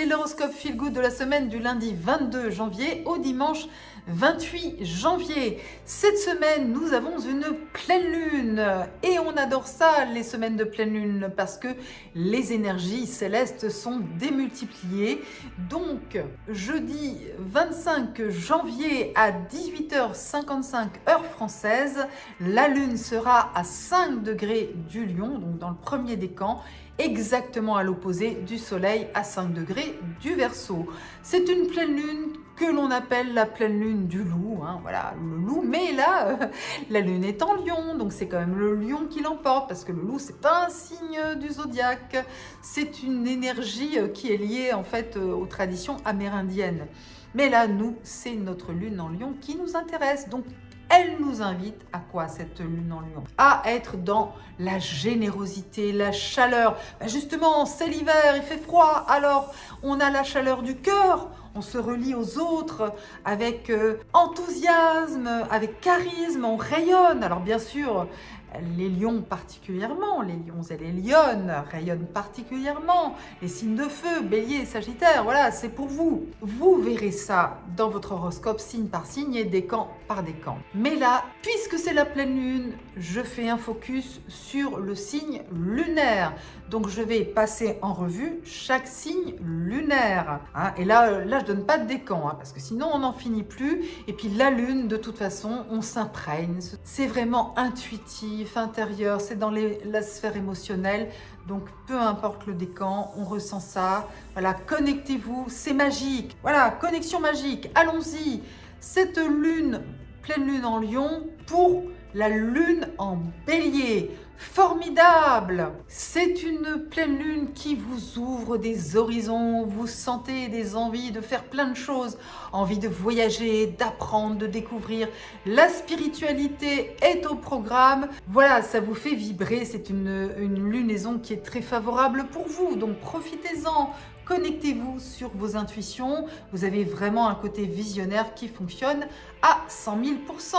c'est l'horoscope Feel Good de la semaine du lundi 22 janvier au dimanche 28 janvier. Cette semaine, nous avons une pleine lune et on adore ça, les semaines de pleine lune, parce que les énergies célestes sont démultipliées. Donc, jeudi 25 janvier à 18h55 heure française, la lune sera à 5 degrés du Lion, donc dans le premier décan, exactement à l'opposé du soleil à 5 degrés du Verseau. C'est une pleine lune que l'on appelle la pleine lune du loup, voilà, le loup, mais là, la lune est en lion, donc c'est quand même le lion qui l'emporte, parce que le loup, c'est pas un signe du zodiaque, c'est une énergie qui est liée en fait aux traditions amérindiennes. Mais là, nous, c'est notre lune en lion qui nous intéresse, donc elle nous invite à quoi cette lune en lion? À être dans la générosité, la chaleur. Justement, c'est l'hiver, il fait froid, alors on a la chaleur du cœur, on se relie aux autres avec enthousiasme, avec charisme, on rayonne. Alors bien sûr, les lions particulièrement, les lions et les lionnes rayonnent particulièrement, les signes de feu, bélier, sagittaire, voilà, c'est pour vous. Vous verrez ça dans votre horoscope signe par signe et décan par décan. Mais là, puisque c'est la pleine lune, je fais un focus sur le signe lunaire. Donc je vais passer en revue chaque signe lunaire. Et là, je donne pas de décan, parce que sinon on n'en finit plus. Et puis la lune, de toute façon, on s'imprègne. C'est vraiment intuitif, intérieur, c'est dans la sphère émotionnelle. Donc peu importe le décan, on ressent ça. Voilà, connectez-vous, c'est magique. Voilà, connexion magique, allons-y. Cette lune, pleine lune en lion, pour la lune en bélier. Formidable! C'est une pleine lune qui vous ouvre des horizons, vous sentez des envies de faire plein de choses, envie de voyager, d'apprendre, de découvrir. La spiritualité est au programme. Voilà, ça vous fait vibrer, c'est une lunaison qui est très favorable pour vous, donc profitez-en. Connectez-vous sur vos intuitions, vous avez vraiment un côté visionnaire qui fonctionne à 100 000 %.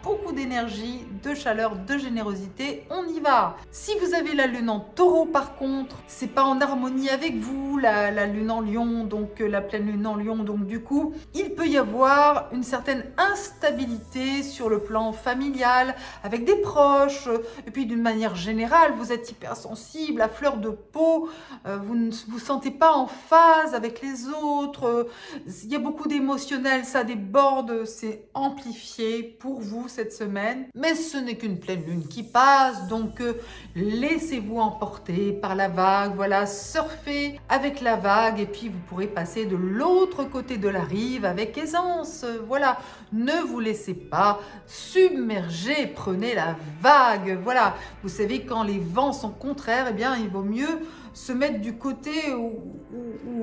Beaucoup d'énergie, de chaleur, de générosité, on y va. Si vous avez la lune en taureau par contre, c'est pas en harmonie avec vous, la lune en lion, donc la pleine lune en lion, donc du coup, il peut y avoir une certaine instabilité sur le plan familial, avec des proches, et puis d'une manière générale, vous êtes hypersensible, à fleur de peau, vous ne vous sentez pas en phase avec les autres, il y a beaucoup d'émotionnel, ça déborde, c'est amplifié pour vous cette semaine, mais ce n'est qu'une pleine lune qui passe, donc laissez-vous emporter par la vague, voilà, surfez avec la vague et puis vous pourrez passer de l'autre côté de la rive avec aisance, voilà, ne vous laissez pas submerger, prenez la vague, voilà, vous savez quand les vents sont contraires, eh bien il vaut mieux se mettre du côté où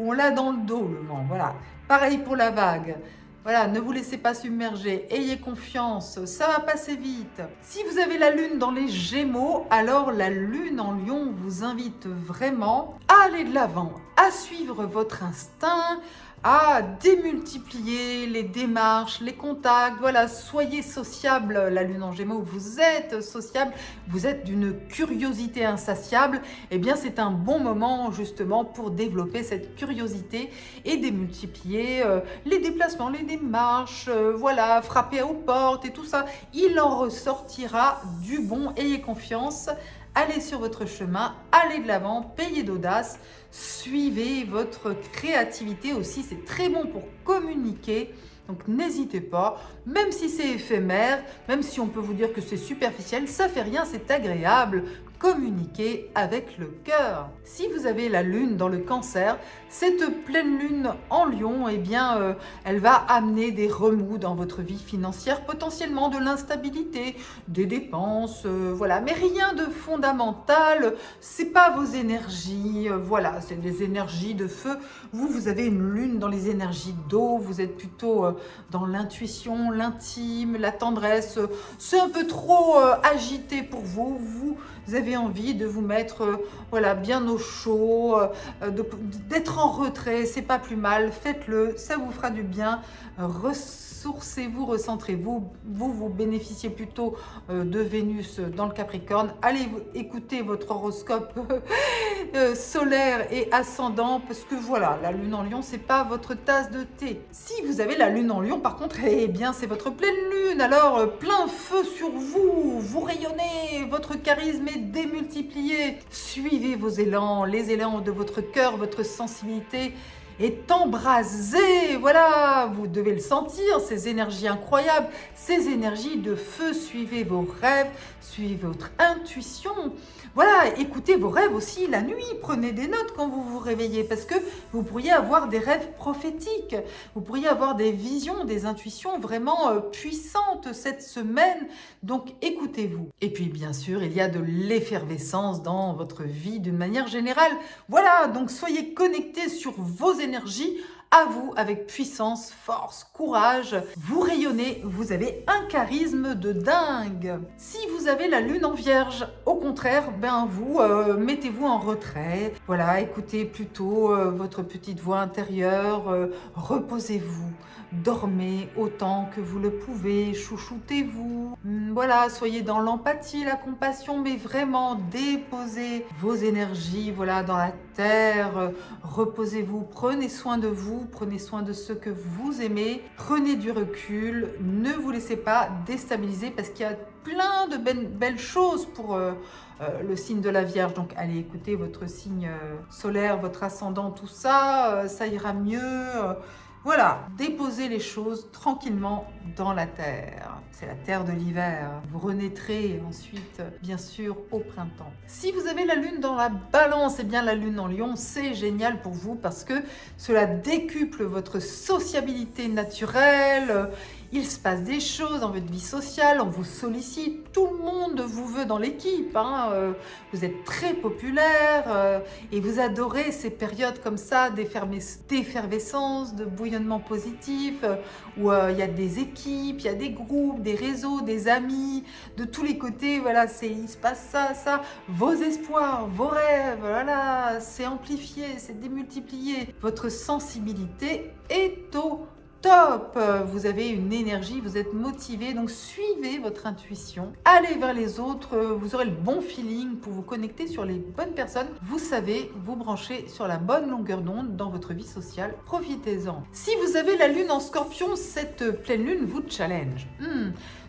on l'a dans le dos, le vent. Voilà. Pareil pour la vague. Voilà, ne vous laissez pas submerger, ayez confiance, ça va passer vite. Si vous avez la lune dans les Gémeaux, alors la lune en Lion vous invite vraiment à aller de l'avant, à suivre votre instinct, à démultiplier les démarches, les contacts, voilà, soyez sociable, la lune en Gémeaux, vous êtes sociable, vous êtes d'une curiosité insatiable, eh bien c'est un bon moment justement pour développer cette curiosité et démultiplier les déplacements, les démarches, voilà, frapper aux portes et tout ça, il en ressortira du bon, ayez confiance. Allez sur votre chemin, allez de l'avant, payez d'audace, suivez votre créativité aussi, c'est très bon pour communiquer. Donc n'hésitez pas, même si c'est éphémère, même si on peut vous dire que c'est superficiel, ça fait rien, c'est agréable. Communiquer avec le cœur. Si vous avez la lune dans le cancer, cette pleine lune en lion, eh bien, elle va amener des remous dans votre vie financière, potentiellement de l'instabilité, des dépenses, voilà, mais rien de fondamental, c'est pas vos énergies, voilà, c'est des énergies de feu. Vous avez une lune dans les énergies d'eau, vous êtes plutôt dans l'intuition, l'intime, la tendresse, c'est un peu trop agité pour vous, vous avez avez envie de vous mettre voilà, bien au chaud, d'être en retrait, c'est pas plus mal, faites-le, ça vous fera du bien. Ressourcez-vous, recentrez-vous, vous bénéficiez plutôt de Vénus dans le Capricorne. Allez écouter votre horoscope solaire et ascendant, parce que voilà, la lune en Lion, c'est pas votre tasse de thé. Si vous avez la lune en Lion, par contre, eh bien, c'est votre pleine lune, alors plein feu sur vous, vous rayonnez, votre charisme est démultiplié. Suivez vos élans, les élans de votre cœur, votre sensibilité est embrasée, voilà, vous devez le sentir, ces énergies incroyables, ces énergies de feu. Suivez vos rêves, suivez votre intuition, voilà, écoutez vos rêves aussi la nuit, prenez des notes quand vous vous réveillez, parce que vous pourriez avoir des rêves prophétiques, vous pourriez avoir des visions, des intuitions vraiment puissantes cette semaine, donc écoutez-vous. Et puis bien sûr, il y a de l'effervescence dans votre vie d'une manière générale, voilà, donc soyez connectés sur vos énergies, à vous, avec puissance, force, courage. Vous rayonnez, vous avez un charisme de dingue. Si vous avez la lune en vierge, au contraire, ben vous, mettez-vous en retrait. Voilà, écoutez plutôt votre petite voix intérieure, reposez-vous. Dormez autant que vous le pouvez, chouchoutez-vous. Voilà, soyez dans l'empathie, la compassion, mais vraiment déposez vos énergies, voilà, dans la terre. Reposez-vous, prenez soin de vous, prenez soin de ceux que vous aimez. Prenez du recul, ne vous laissez pas déstabiliser parce qu'il y a plein de belles choses pour le signe de la Vierge. Donc allez écouter votre signe solaire, votre ascendant, tout ça, ça ira mieux. Voilà, déposez les choses tranquillement dans la terre. C'est la terre de l'hiver. Vous renaîtrez ensuite, bien sûr, au printemps. Si vous avez la lune dans la balance, eh bien la lune en Lion, c'est génial pour vous parce que cela décuple votre sociabilité naturelle. Il se passe des choses dans votre vie sociale, on vous sollicite, tout le monde vous veut dans l'équipe. Vous êtes très populaire et vous adorez ces périodes comme ça d'effervescence, de bouillonnement positif, où il y a des équipes, il y a des groupes, des réseaux, des amis, de tous les côtés. Voilà, il se passe ça. Vos espoirs, vos rêves, voilà, c'est amplifié, c'est démultiplié. Votre sensibilité est au top, vous avez une énergie, vous êtes motivé, donc suivez votre intuition, allez vers les autres, vous aurez le bon feeling pour vous connecter sur les bonnes personnes, vous savez vous brancher sur la bonne longueur d'onde dans votre vie sociale, profitez-en. Si vous avez la lune en Scorpion, cette pleine lune vous challenge.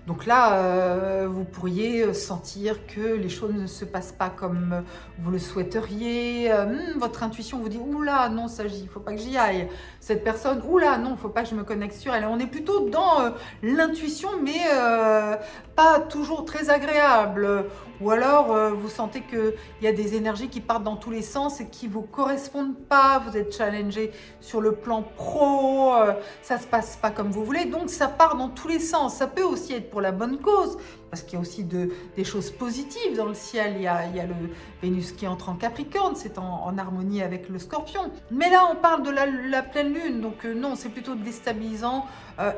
Donc là, vous pourriez sentir que les choses ne se passent pas comme vous le souhaiteriez. Votre intuition vous dit « Oula, non, ça, il ne faut pas que j'y aille. » Cette personne « Oula, non, il ne faut pas que je me connecte sur elle. » On est plutôt dans l'intuition, mais pas toujours très agréable. Ou alors, vous sentez qu'il y a des énergies qui partent dans tous les sens et qui ne vous correspondent pas. Vous êtes challengé sur le plan pro. Ça ne se passe pas comme vous voulez. Donc, ça part dans tous les sens. Ça peut aussi être pour la bonne cause. Parce qu'il y a aussi des choses positives dans le ciel. Il y a le Vénus qui entre en Capricorne. C'est en harmonie avec le Scorpion. Mais là, on parle de la pleine lune. Donc, non, c'est plutôt déstabilisant.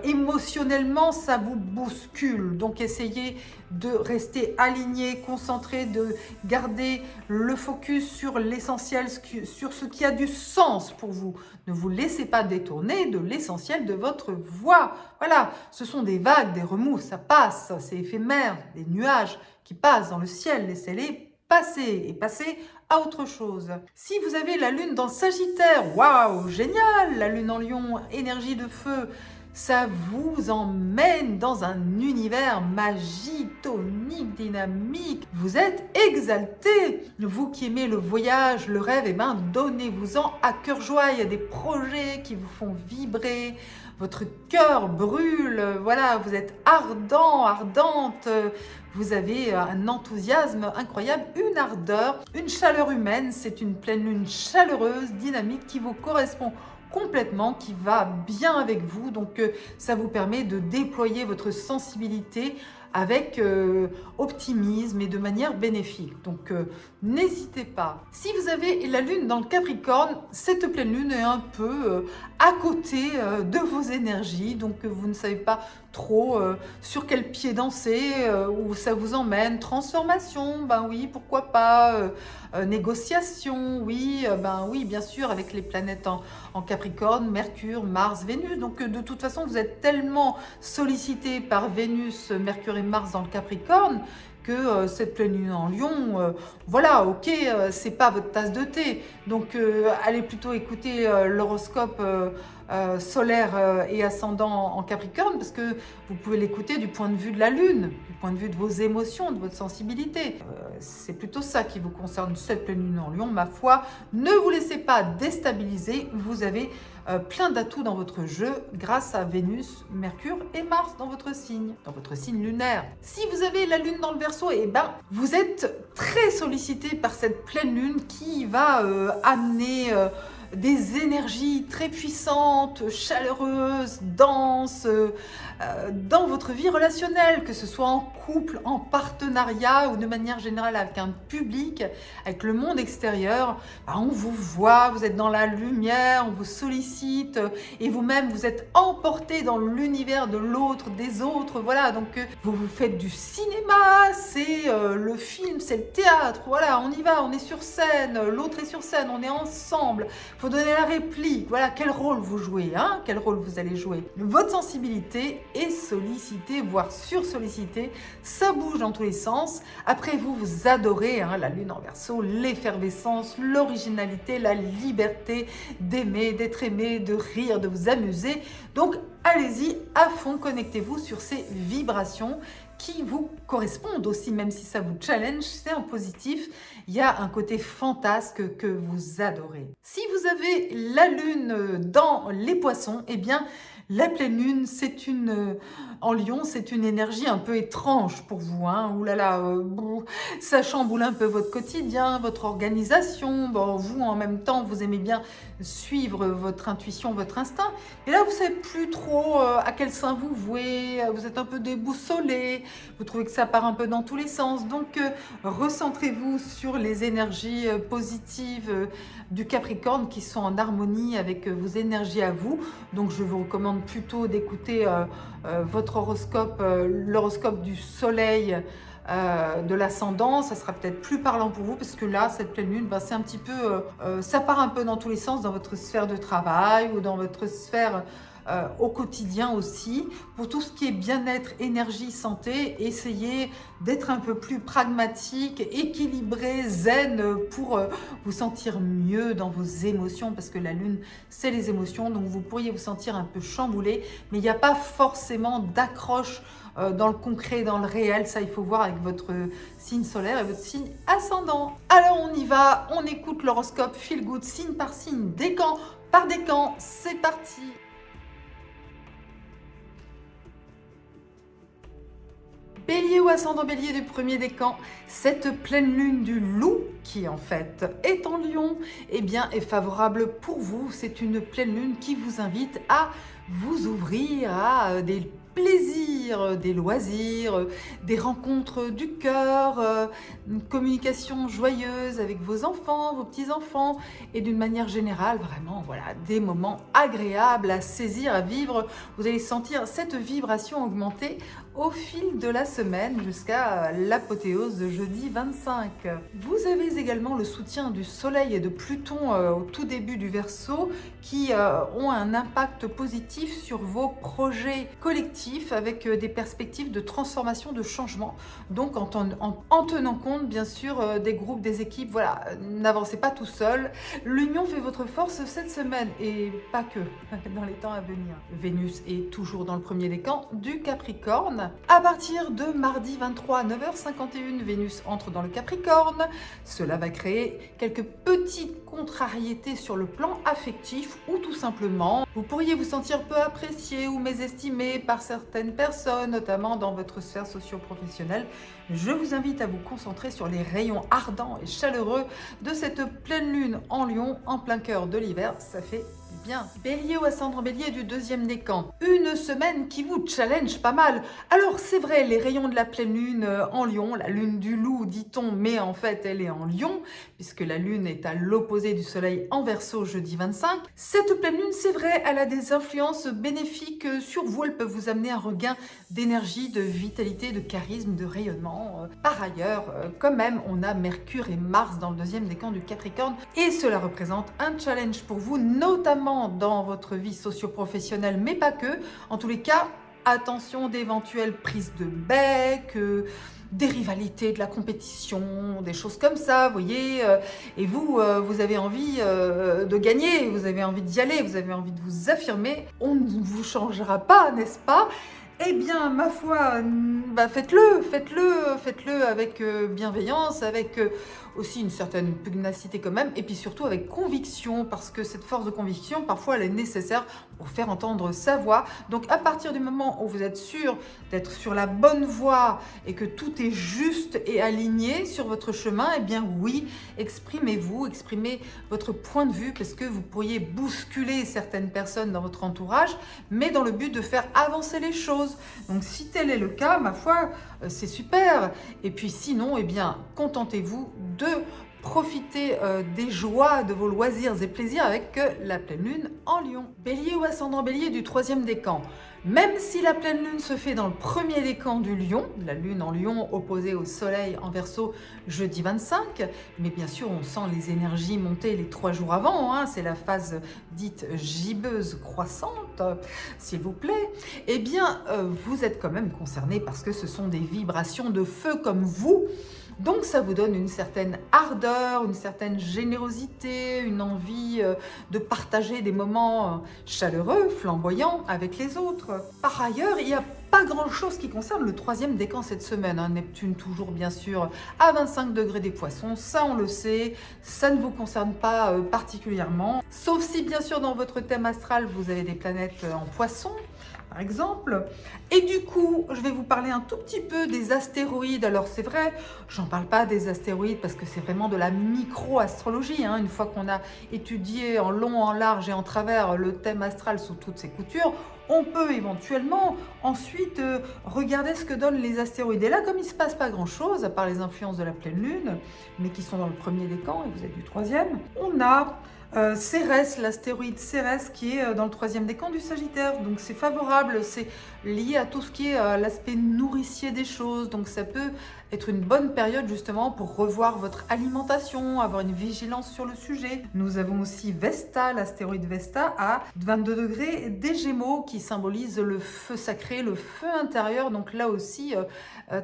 Émotionnellement, ça vous bouscule. Donc, essayez de rester aligné, concentré, de garder le focus sur l'essentiel, sur ce qui a du sens pour vous. Ne vous laissez pas détourner de l'essentiel de votre voix. Voilà, ce sont des vagues, des remous, ça passe, c'est éphémère, des nuages qui passent dans le ciel, laissez-les passer et passer à autre chose. Si vous avez la lune dans Sagittaire, waouh, génial, la lune en Lion, énergie de feu, ça vous emmène dans un univers magique, tonique, dynamique. Vous êtes exalté. Vous qui aimez le voyage, le rêve, eh ben, donnez-vous-en à cœur joie. Il y a des projets qui vous font vibrer. Votre cœur brûle. Voilà, vous êtes ardent, ardente. Vous avez un enthousiasme incroyable, une ardeur, une chaleur humaine. C'est une pleine lune chaleureuse, dynamique qui vous correspond complètement, qui va bien avec vous. Donc, ça vous permet de déployer votre sensibilité avec optimisme et de manière bénéfique. Donc n'hésitez pas. Si vous avez la lune dans le Capricorne, cette pleine lune est un peu à côté de vos énergies, donc vous ne savez pas trop sur quel pied danser, où ça vous emmène. Transformation, ben oui, pourquoi pas. Négociation, oui, ben oui, bien sûr, avec les planètes en Capricorne, Mercure, Mars, Vénus. Donc de toute façon, vous êtes tellement sollicité par Vénus, Mercure et Mars dans le Capricorne que cette pleine lune en Lion, voilà, ok, c'est pas votre tasse de thé. Donc allez plutôt écouter l'horoscope solaire et ascendant en Capricorne, parce que vous pouvez l'écouter du point de vue de la Lune, du point de vue de vos émotions, de votre sensibilité. C'est plutôt ça qui vous concerne, cette pleine lune en Lion, ma foi. Ne vous laissez pas déstabiliser, vous avez plein d'atouts dans votre jeu grâce à Vénus, Mercure et Mars dans votre signe lunaire. Si vous avez la lune dans le Verseau, eh ben, vous êtes très sollicité par cette pleine lune qui va amener des énergies très puissantes, chaleureuses, denses, dans votre vie relationnelle, que ce soit en couple, en partenariat ou de manière générale avec un public, avec le monde extérieur. On vous voit, vous êtes dans la lumière, on vous sollicite et vous-même vous êtes emporté dans l'univers de l'autre, des autres, voilà. Donc vous faites du cinéma, c'est le film, c'est le théâtre, voilà, on y va, on est sur scène, l'autre est sur scène, on est ensemble. Faut donner la réplique, voilà, quel rôle vous jouez, hein, quel rôle vous allez jouer. Votre sensibilité est sollicitée, voire sursollicitée, ça bouge dans tous les sens. Après vous adorez hein, la lune en Verseau, l'effervescence, l'originalité, la liberté d'aimer, d'être aimé, de rire, de vous amuser. Donc allez-y à fond, connectez-vous sur ces vibrations qui vous correspondent aussi, même si ça vous challenge, c'est en positif. Il y a un côté fantasque que vous adorez. Si vous avez la lune dans les Poissons, eh bien, la pleine lune, c'est en Lion, c'est une énergie un peu étrange pour vous. Hein. Ouh là là, ça chamboule un peu votre quotidien, votre organisation. Bon, vous, en même temps, vous aimez bien suivre votre intuition, votre instinct. Et là, vous ne savez plus trop à quel sein vous vouez. Vous êtes un peu déboussolé. Vous trouvez que ça part un peu dans tous les sens. Donc, recentrez-vous sur les énergies positives du Capricorne qui sont en harmonie avec vos énergies à vous. Donc, je vous recommande plutôt d'écouter votre horoscope, l'horoscope du soleil, de l'ascendant. Ça sera peut-être plus parlant pour vous parce que là, cette pleine lune, c'est un petit peu, ça part un peu dans tous les sens dans votre sphère de travail ou dans votre sphère au quotidien aussi. Pour tout ce qui est bien-être, énergie, santé, essayez d'être un peu plus pragmatique, équilibré, zen pour vous sentir mieux dans vos émotions, parce que la lune, c'est les émotions, donc vous pourriez vous sentir un peu chamboulé, mais il n'y a pas forcément d'accroche dans le concret, dans le réel. Ça, il faut voir avec votre signe solaire et votre signe ascendant. Alors, on y va, on écoute l'horoscope Feel Good, signe par signe, décan par décan. C'est parti! Bélier ou ascendant Bélier du premier décan, cette pleine lune du loup, qui en fait est en Lion, eh bien est favorable pour vous. C'est une pleine lune qui vous invite à vous ouvrir à des plaisirs, des loisirs, des rencontres du cœur, une communication joyeuse avec vos enfants, vos petits-enfants, et d'une manière générale, vraiment, voilà, des moments agréables à saisir, à vivre. Vous allez sentir cette vibration augmenter au fil de la semaine jusqu'à l'apothéose de jeudi 25. Vous avez également le soutien du Soleil et de Pluton au tout début du Verseau qui ont un impact positif sur vos projets collectifs avec des perspectives de transformation, de changement. Donc en tenant compte bien sûr des groupes, des équipes, voilà, n'avancez pas tout seul. L'union fait votre force cette semaine et pas que dans les temps à venir. Vénus est toujours dans le premier décan du Capricorne. À partir de mardi 23 à 9h51, Vénus entre dans le Capricorne. Cela va créer quelques petites contrariétés sur le plan affectif ou tout simplement, vous pourriez vous sentir peu apprécié ou mésestimé par certaines personnes, notamment dans votre sphère socio-professionnelle. Je vous invite à vous concentrer sur les rayons ardents et chaleureux de cette pleine lune en Lion, en plein cœur de l'hiver. Ça fait bien. Bélier ou ascendant Bélier du deuxième décan. Une semaine qui vous challenge pas mal. Alors c'est vrai, les rayons de la pleine lune en Lion, la lune du loup dit-on, mais en fait elle est en Lion, puisque la lune est à l'opposé du soleil en Verseau jeudi 25. Cette pleine lune, c'est vrai, elle a des influences bénéfiques sur vous. Elle peut vous amener un regain d'énergie, de vitalité, de charisme, de rayonnement. Par ailleurs, quand même, on a Mercure et Mars dans le deuxième décan du Capricorne et cela représente un challenge pour vous, notamment dans votre vie socio-professionnelle, mais pas que. En tous les cas, attention d'éventuelles prises de bec, des rivalités, de la compétition, des choses comme ça, vous voyez. Et vous, vous avez envie de gagner, vous avez envie d'y aller, vous avez envie de vous affirmer. On ne vous changera pas, n'est-ce pas ? Eh bien, ma foi, faites-le avec bienveillance, avec aussi une certaine pugnacité quand même, et puis surtout avec conviction, parce que cette force de conviction, parfois, elle est nécessaire pour faire entendre sa voix. Donc, à partir du moment où vous êtes sûr d'être sur la bonne voie et que tout est juste et aligné sur votre chemin, eh bien oui, exprimez-vous, exprimez votre point de vue, parce que vous pourriez bousculer certaines personnes dans votre entourage, mais dans le but de faire avancer les choses. Donc si tel est le cas, ma foi, c'est super. Et puis sinon, eh bien, contentez-vous de profiter des joies de vos loisirs et plaisirs avec la pleine lune en Lion. Bélier ou ascendant Bélier du troisième décan. Même si la pleine lune se fait dans le premier décan du Lion, la lune en Lion opposée au soleil en Verseau jeudi 25, mais bien sûr on sent les énergies monter les 3 jours avant, hein, c'est la phase dite gibbeuse croissante, s'il vous plaît, eh bien vous êtes quand même concerné parce que ce sont des vibrations de feu comme vous. Donc ça vous donne une certaine ardeur, une certaine générosité, une envie de partager des moments chaleureux, flamboyants avec les autres. Par ailleurs, il n'y a pas grand-chose qui concerne le troisième décan cette semaine. Hein. Neptune toujours bien sûr à 25 degrés des Poissons, ça on le sait, ça ne vous concerne pas particulièrement. Sauf si bien sûr dans votre thème astral vous avez des planètes en Poissons, par exemple. Et du coup, je vais vous parler un tout petit peu des astéroïdes. Alors c'est vrai, j'en parle pas des astéroïdes parce que c'est vraiment de la micro-astrologie. Hein. Une fois qu'on a étudié en long, en large et en travers le thème astral sous toutes ses coutures, on peut éventuellement ensuite regarder ce que donnent les astéroïdes. Et là, comme il ne se passe pas grand-chose, à part les influences de la pleine lune, mais qui sont dans le premier décan et vous êtes du troisième, on a Cérès, l'astéroïde Cérès qui est dans le troisième décan du Sagittaire. Donc c'est favorable, c'est lié à tout ce qui est l'aspect nourricier des choses. Donc ça peut être une bonne période justement pour revoir votre alimentation, avoir une vigilance sur le sujet. Nous avons aussi Vesta, l'astéroïde Vesta à 22 degrés des Gémeaux qui symbolise le feu sacré, le feu intérieur. Donc là aussi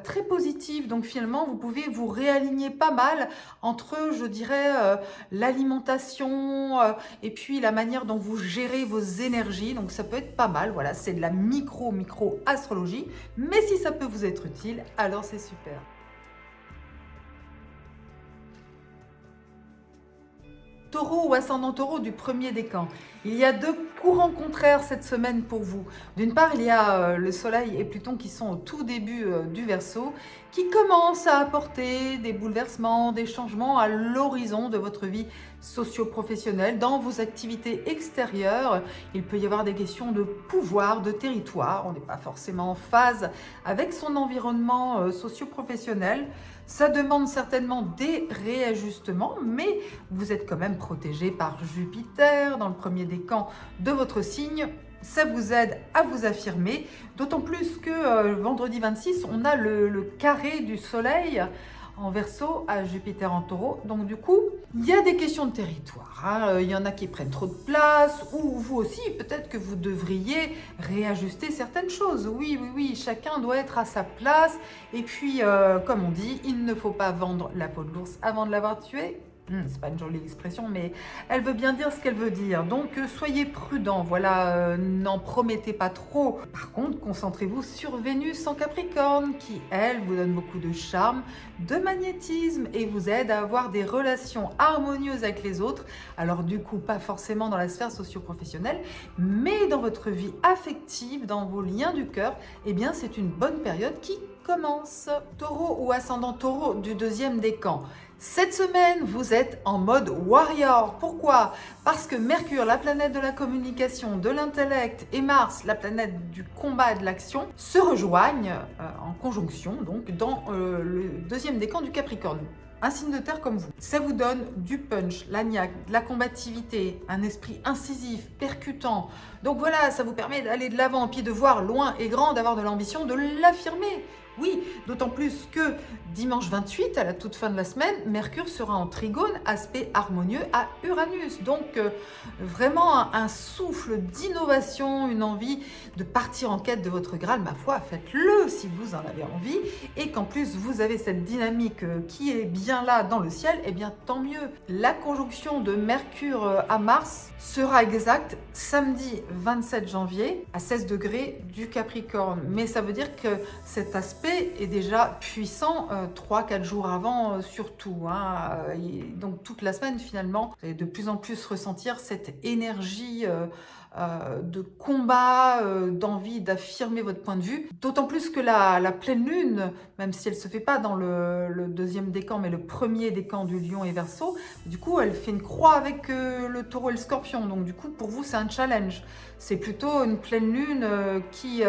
très positif. Donc finalement vous pouvez vous réaligner pas mal entre, je dirais, l'alimentation et puis la manière dont vous gérez vos énergies. Donc ça peut être pas mal. Voilà, c'est de la micro astrologie. Mais si ça peut vous être utile, alors c'est super. Taureau ou ascendant Taureau du premier décan. Il y a 2 courants contraires cette semaine pour vous. D'une part, il y a le Soleil et Pluton qui sont au tout début du Verseau, qui commencent à apporter des bouleversements, des changements à l'horizon de votre vie socio-professionnelle, dans vos activités extérieures. Il peut y avoir des questions de pouvoir, de territoire. On n'est pas forcément en phase avec son environnement socio-professionnel. Ça demande certainement des réajustements, mais vous êtes quand même protégé par Jupiter dans le premier décan de votre signe. Ça vous aide à vous affirmer, d'autant plus que vendredi 26, on a le carré du Soleil en Verseau à Jupiter en Taureau. Donc du coup, il y a des questions de territoire. Hein. Il y en a qui prennent trop de place, ou vous aussi, peut-être que vous devriez réajuster certaines choses. Oui, chacun doit être à sa place. Et puis, comme on dit, il ne faut pas vendre la peau de l'ours avant de l'avoir tué. C'est pas une jolie expression, mais elle veut bien dire ce qu'elle veut dire. Donc, soyez prudents, voilà, n'en promettez pas trop. Par contre, concentrez-vous sur Vénus en Capricorne, qui, elle, vous donne beaucoup de charme, de magnétisme et vous aide à avoir des relations harmonieuses avec les autres. Alors, du coup, pas forcément dans la sphère socio-professionnelle, mais dans votre vie affective, dans vos liens du cœur, eh bien, c'est une bonne période qui commence. Taureau ou ascendant Taureau du deuxième décan. Cette semaine, vous êtes en mode warrior. Pourquoi? Parce que Mercure, la planète de la communication, de l'intellect, et Mars, la planète du combat et de l'action, se rejoignent en conjonction donc dans le deuxième décan du Capricorne. Un signe de terre comme vous. Ça vous donne du punch, la niaque, de la combativité, un esprit incisif, percutant. Donc voilà, ça vous permet d'aller de l'avant, puis de voir loin et grand, d'avoir de l'ambition, de l'affirmer. Oui, d'autant plus que dimanche 28, à la toute fin de la semaine, Mercure sera en trigone, aspect harmonieux à Uranus. Donc vraiment un souffle d'innovation, une envie de partir en quête de votre Graal. Ma foi, faites-le si vous en avez envie. Et qu'en plus, vous avez cette dynamique qui est bien là dans le ciel, eh bien tant mieux. La conjonction de Mercure à Mars sera exacte samedi 27 janvier à 16 degrés du Capricorne. Mais ça veut dire que cet aspect est déjà puissant 3-4 jours avant surtout. Donc toute la semaine finalement, vous allez de plus en plus ressentir cette énergie de combat, d'envie d'affirmer votre point de vue. D'autant plus que la pleine lune, même si elle ne se fait pas dans le deuxième décan, mais le premier décan du Lion et Verseau, du coup elle fait une croix avec le Taureau et le Scorpion. Donc du coup pour vous c'est un challenge. C'est plutôt une pleine lune qui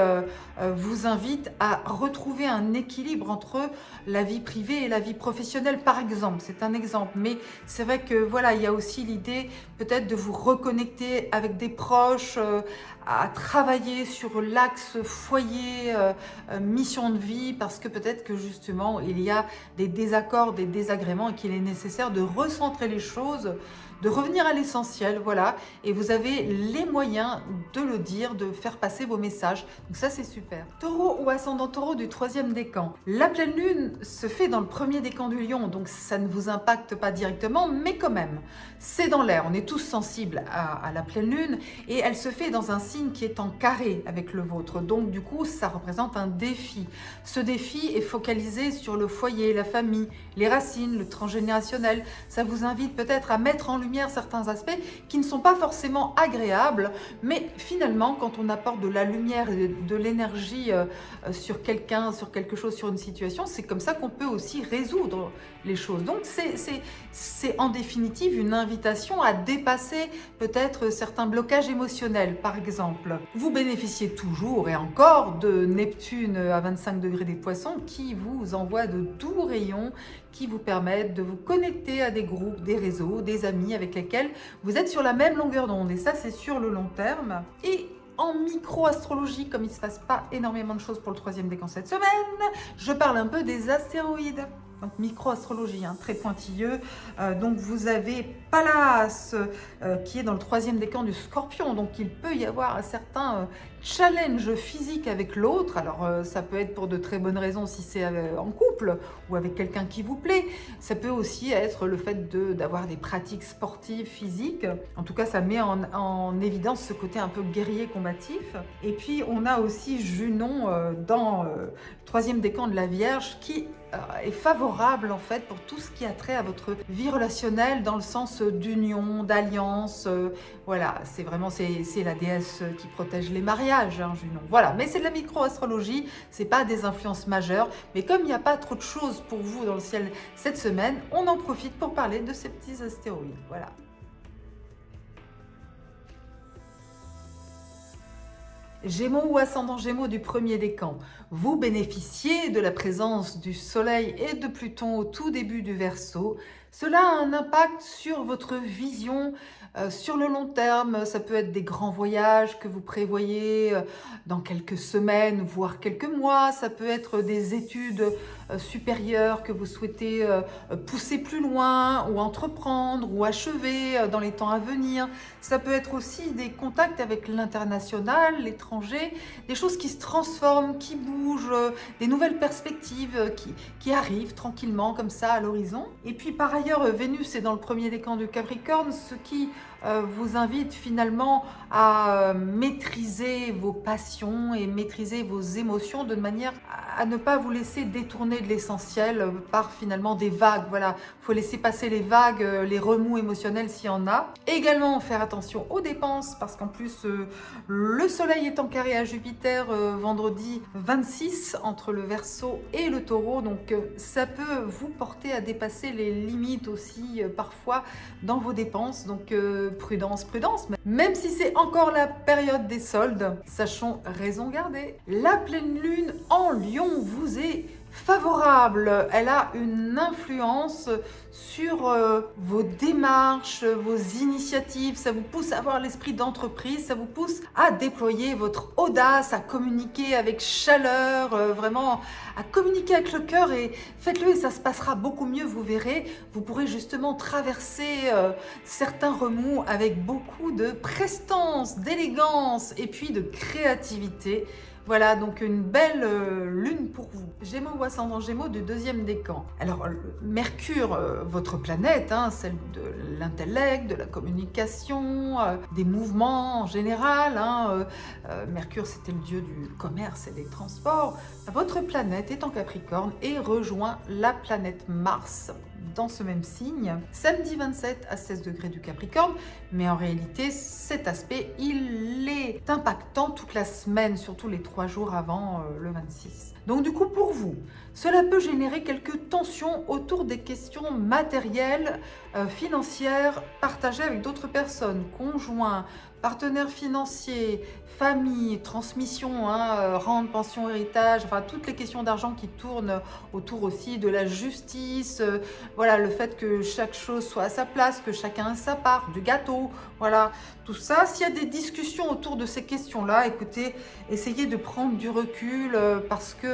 vous invite à retrouver un équilibre entre la vie privée et la vie professionnelle, par exemple. C'est un exemple. Mais c'est vrai que voilà, il y a aussi l'idée peut-être de vous reconnecter avec des proches, à travailler sur l'axe foyer, mission de vie, parce que peut-être que justement, il y a des désaccords, des désagréments et qu'il est nécessaire de recentrer les choses, de revenir à l'essentiel, voilà, et vous avez les moyens de le dire, de faire passer vos messages. Donc ça, c'est super. Taureau ou ascendant Taureau du troisième décan. La pleine lune se fait dans le premier décan du Lion, donc ça ne vous impacte pas directement, mais quand même, c'est dans l'air. On est tous sensibles à la pleine lune, et elle se fait dans un signe qui est en carré avec le vôtre. Donc du coup, ça représente un défi. Ce défi est focalisé sur le foyer, la famille, les racines, le transgénérationnel. Ça vous invite peut-être à mettre en lumière certains aspects qui ne sont pas forcément agréables, mais finalement, quand on apporte de la lumière et de l'énergie sur quelqu'un, sur quelque chose, sur une situation, c'est comme ça qu'on peut aussi résoudre les choses. Donc, c'est en définitive une invitation à dépasser peut-être certains blocages émotionnels, par exemple. Vous bénéficiez toujours et encore de Neptune à 25 degrés des Poissons qui vous envoie de doux rayons qui vous permettent de vous connecter à des groupes, des réseaux, des amis avec lesquels vous êtes sur la même longueur d'onde. Et ça, c'est sur le long terme. Et en micro-astrologie, comme il ne se passe pas énormément de choses pour le troisième décan cette semaine, je parle un peu des astéroïdes. Donc micro-astrologie, très pointilleux. Donc vous avez Pallas qui est dans le troisième décan du Scorpion. Donc il peut y avoir un certain challenge physique avec l'autre. Alors ça peut être pour de très bonnes raisons si c'est en couple ou avec quelqu'un qui vous plaît. Ça peut aussi être le fait d'avoir des pratiques sportives, physiques. En tout cas, ça met en évidence ce côté un peu guerrier combatif. Et puis on a aussi Junon dans le troisième décan de la Vierge qui est favorable en fait pour tout ce qui a trait à votre vie relationnelle dans le sens d'union, d'alliance. Voilà, c'est vraiment c'est la déesse qui protège les mariages, Junon. Voilà, mais c'est de la micro-astrologie, c'est pas des influences majeures. Mais comme il n'y a pas trop de choses pour vous dans le ciel cette semaine, on en profite pour parler de ces petits astéroïdes. Voilà. Gémeaux ou ascendant Gémeaux du premier décan, vous bénéficiez de la présence du Soleil et de Pluton au tout début du Verseau. Cela a un impact sur votre vision sur le long terme. Ça peut être des grands voyages que vous prévoyez dans quelques semaines, voire quelques mois. Ça peut être des études supérieures que vous souhaitez pousser plus loin ou entreprendre ou achever dans les temps à venir. Ça peut être aussi des contacts avec l'international, l'étranger, des choses qui se transforment, qui bougent, des nouvelles perspectives qui arrivent tranquillement comme ça à l'horizon. Et puis par ailleurs, Vénus est dans le premier décan du Capricorne, ce qui vous invite finalement à maîtriser vos passions et maîtriser vos émotions de manière à ne pas vous laisser détourner de l'essentiel par finalement des vagues. Voilà, il faut laisser passer les vagues, les remous émotionnels s'il y en a. Également faire attention aux dépenses parce qu'en plus le soleil est en carré à Jupiter vendredi 26 entre le Verseau et le Taureau, donc ça peut vous porter à dépasser les limites aussi parfois dans vos dépenses, donc prudence, prudence. Même si c'est encore la période des soldes, sachons raison garder. La pleine lune en Lion vous est favorable, elle a une influence sur vos démarches, vos initiatives, ça vous pousse à avoir l'esprit d'entreprise, ça vous pousse à déployer votre audace, à communiquer avec chaleur, vraiment à communiquer avec le cœur et faites-le et ça se passera beaucoup mieux, vous verrez, vous pourrez justement traverser certains remous avec beaucoup de prestance, d'élégance et puis de créativité. Voilà, donc une belle lune pour vous. Gémeaux ou ascendant Gémeaux du deuxième décan. Alors, Mercure, votre planète, celle de l'intellect, de la communication, des mouvements en général. Mercure, c'était le dieu du commerce et des transports. Votre planète est en Capricorne et rejoint la planète Mars dans ce même signe, samedi 27 à 16 degrés du Capricorne, mais en réalité cet aspect il est impactant toute la semaine, surtout les 3 jours avant le 26. Donc du coup pour vous, cela peut générer quelques tensions autour des questions matérielles, financières, partagées avec d'autres personnes, conjoints, partenaires financiers, famille, transmission, rente, pension, héritage, enfin toutes les questions d'argent qui tournent autour aussi de la justice, voilà, le fait que chaque chose soit à sa place, que chacun a sa part, du gâteau, voilà, tout ça. S'il y a des discussions autour de ces questions-là, écoutez, essayez de prendre du recul parce que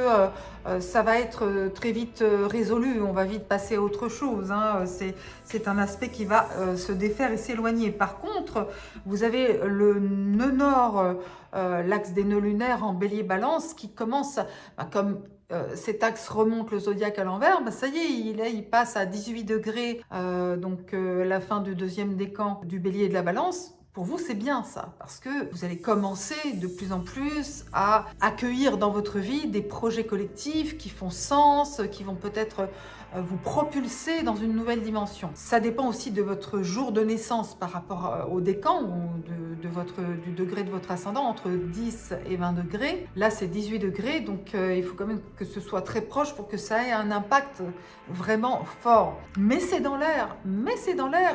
ça va être très vite résolu, on va vite passer à autre chose, c'est un aspect qui va se défaire et s'éloigner. Par contre, vous avez le nœud nord, l'axe des nœuds lunaires en bélier balance qui commence, comme cet axe remonte le zodiaque à l'envers, ça y est, il passe à 18 degrés, donc la fin du deuxième décan du bélier et de la balance. Pour vous, c'est bien ça, parce que vous allez commencer de plus en plus à accueillir dans votre vie des projets collectifs qui font sens, qui vont peut-être vous propulser dans une nouvelle dimension. Ça dépend aussi de votre jour de naissance par rapport au décan ou du degré de votre ascendant, entre 10 et 20 degrés. Là, c'est 18 degrés, donc il faut quand même que ce soit très proche pour que ça ait un impact vraiment fort. Mais c'est dans l'air,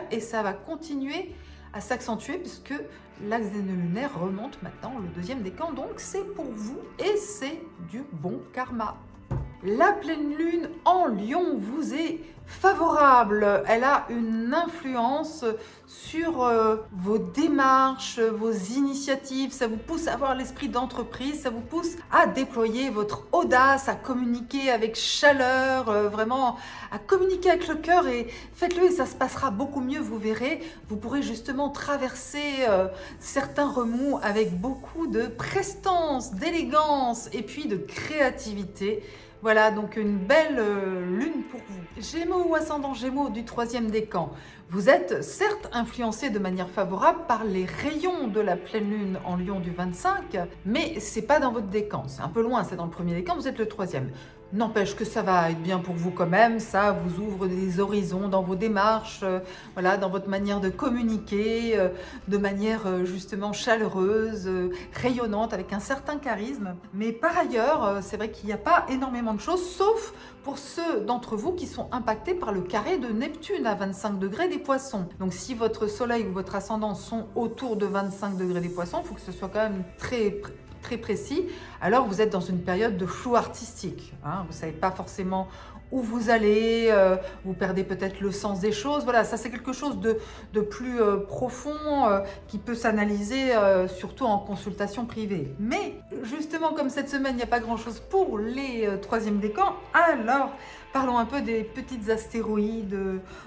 et ça va continuer à s'accentuer puisque l'axe des nœuds lunaires remonte maintenant le deuxième décan, donc c'est pour vous et c'est du bon karma. La pleine lune en Lion vous est favorable, elle a une influence sur vos démarches, vos initiatives, ça vous pousse à avoir l'esprit d'entreprise, ça vous pousse à déployer votre audace, à communiquer avec chaleur, vraiment à communiquer avec le cœur et faites-le et ça se passera beaucoup mieux, vous verrez, vous pourrez justement traverser certains remous avec beaucoup de prestance, d'élégance et puis de créativité. Voilà, donc une belle lune pour vous. Gémeaux ou ascendant Gémeaux du troisième décan. Vous êtes certes influencé de manière favorable par les rayons de la pleine lune en Lion du 25, mais c'est pas dans votre décan. C'est un peu loin, c'est dans le premier décan, vous êtes le troisième. N'empêche que ça va être bien pour vous quand même, ça vous ouvre des horizons dans vos démarches, voilà, dans votre manière de communiquer, de manière justement chaleureuse, rayonnante, avec un certain charisme. Mais par ailleurs, c'est vrai qu'il n'y a pas énormément de choses, sauf pour ceux d'entre vous qui sont impactés par le carré de Neptune à 25 degrés des Poissons. Donc si votre soleil ou votre ascendant sont autour de 25 degrés des Poissons, il faut que ce soit quand même très précis, alors vous êtes dans une période de flou artistique. Vous ne savez pas forcément où vous allez, vous perdez peut-être le sens des choses. Voilà, ça c'est quelque chose de plus profond qui peut s'analyser surtout en consultation privée. Mais justement, comme cette semaine, il n'y a pas grand-chose pour les troisième décans, alors parlons un peu des petites astéroïdes,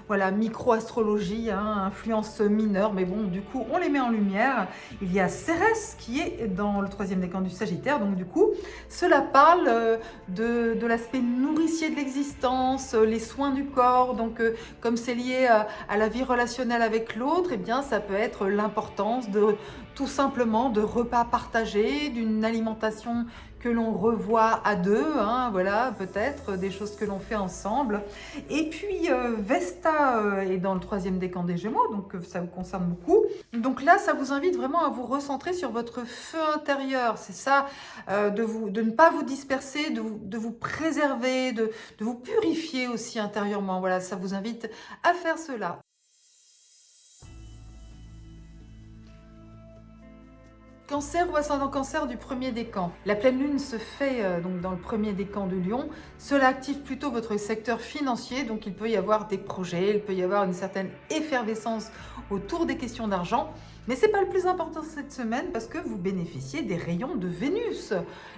voilà, micro-astrologie, influence mineure, mais bon, du coup, on les met en lumière. Il y a Cérès qui est dans le troisième décan du Sagittaire, donc du coup, cela parle de l'aspect nourricier de l'existence, l'existence, les soins du corps. Donc, comme c'est lié à la vie relationnelle avec l'autre, eh bien, ça peut être l'importance de tout simplement de repas partagés, d'une alimentation que l'on revoit à deux, hein, voilà, peut-être des choses que l'on fait ensemble. Et puis Vesta est dans le troisième décan des Gémeaux, donc ça vous concerne beaucoup. Donc là, ça vous invite vraiment à vous recentrer sur votre feu intérieur. C'est ça, de ne pas vous disperser, de vous préserver, de vous purifier aussi intérieurement. Voilà, ça vous invite à faire cela. Cancer ou ascendant cancer du premier décan. La pleine lune se fait donc dans le premier décan de Lion. Cela active plutôt votre secteur financier, donc il peut y avoir des projets, il peut y avoir une certaine effervescence autour des questions d'argent. Mais ce n'est pas le plus important cette semaine parce que vous bénéficiez des rayons de Vénus,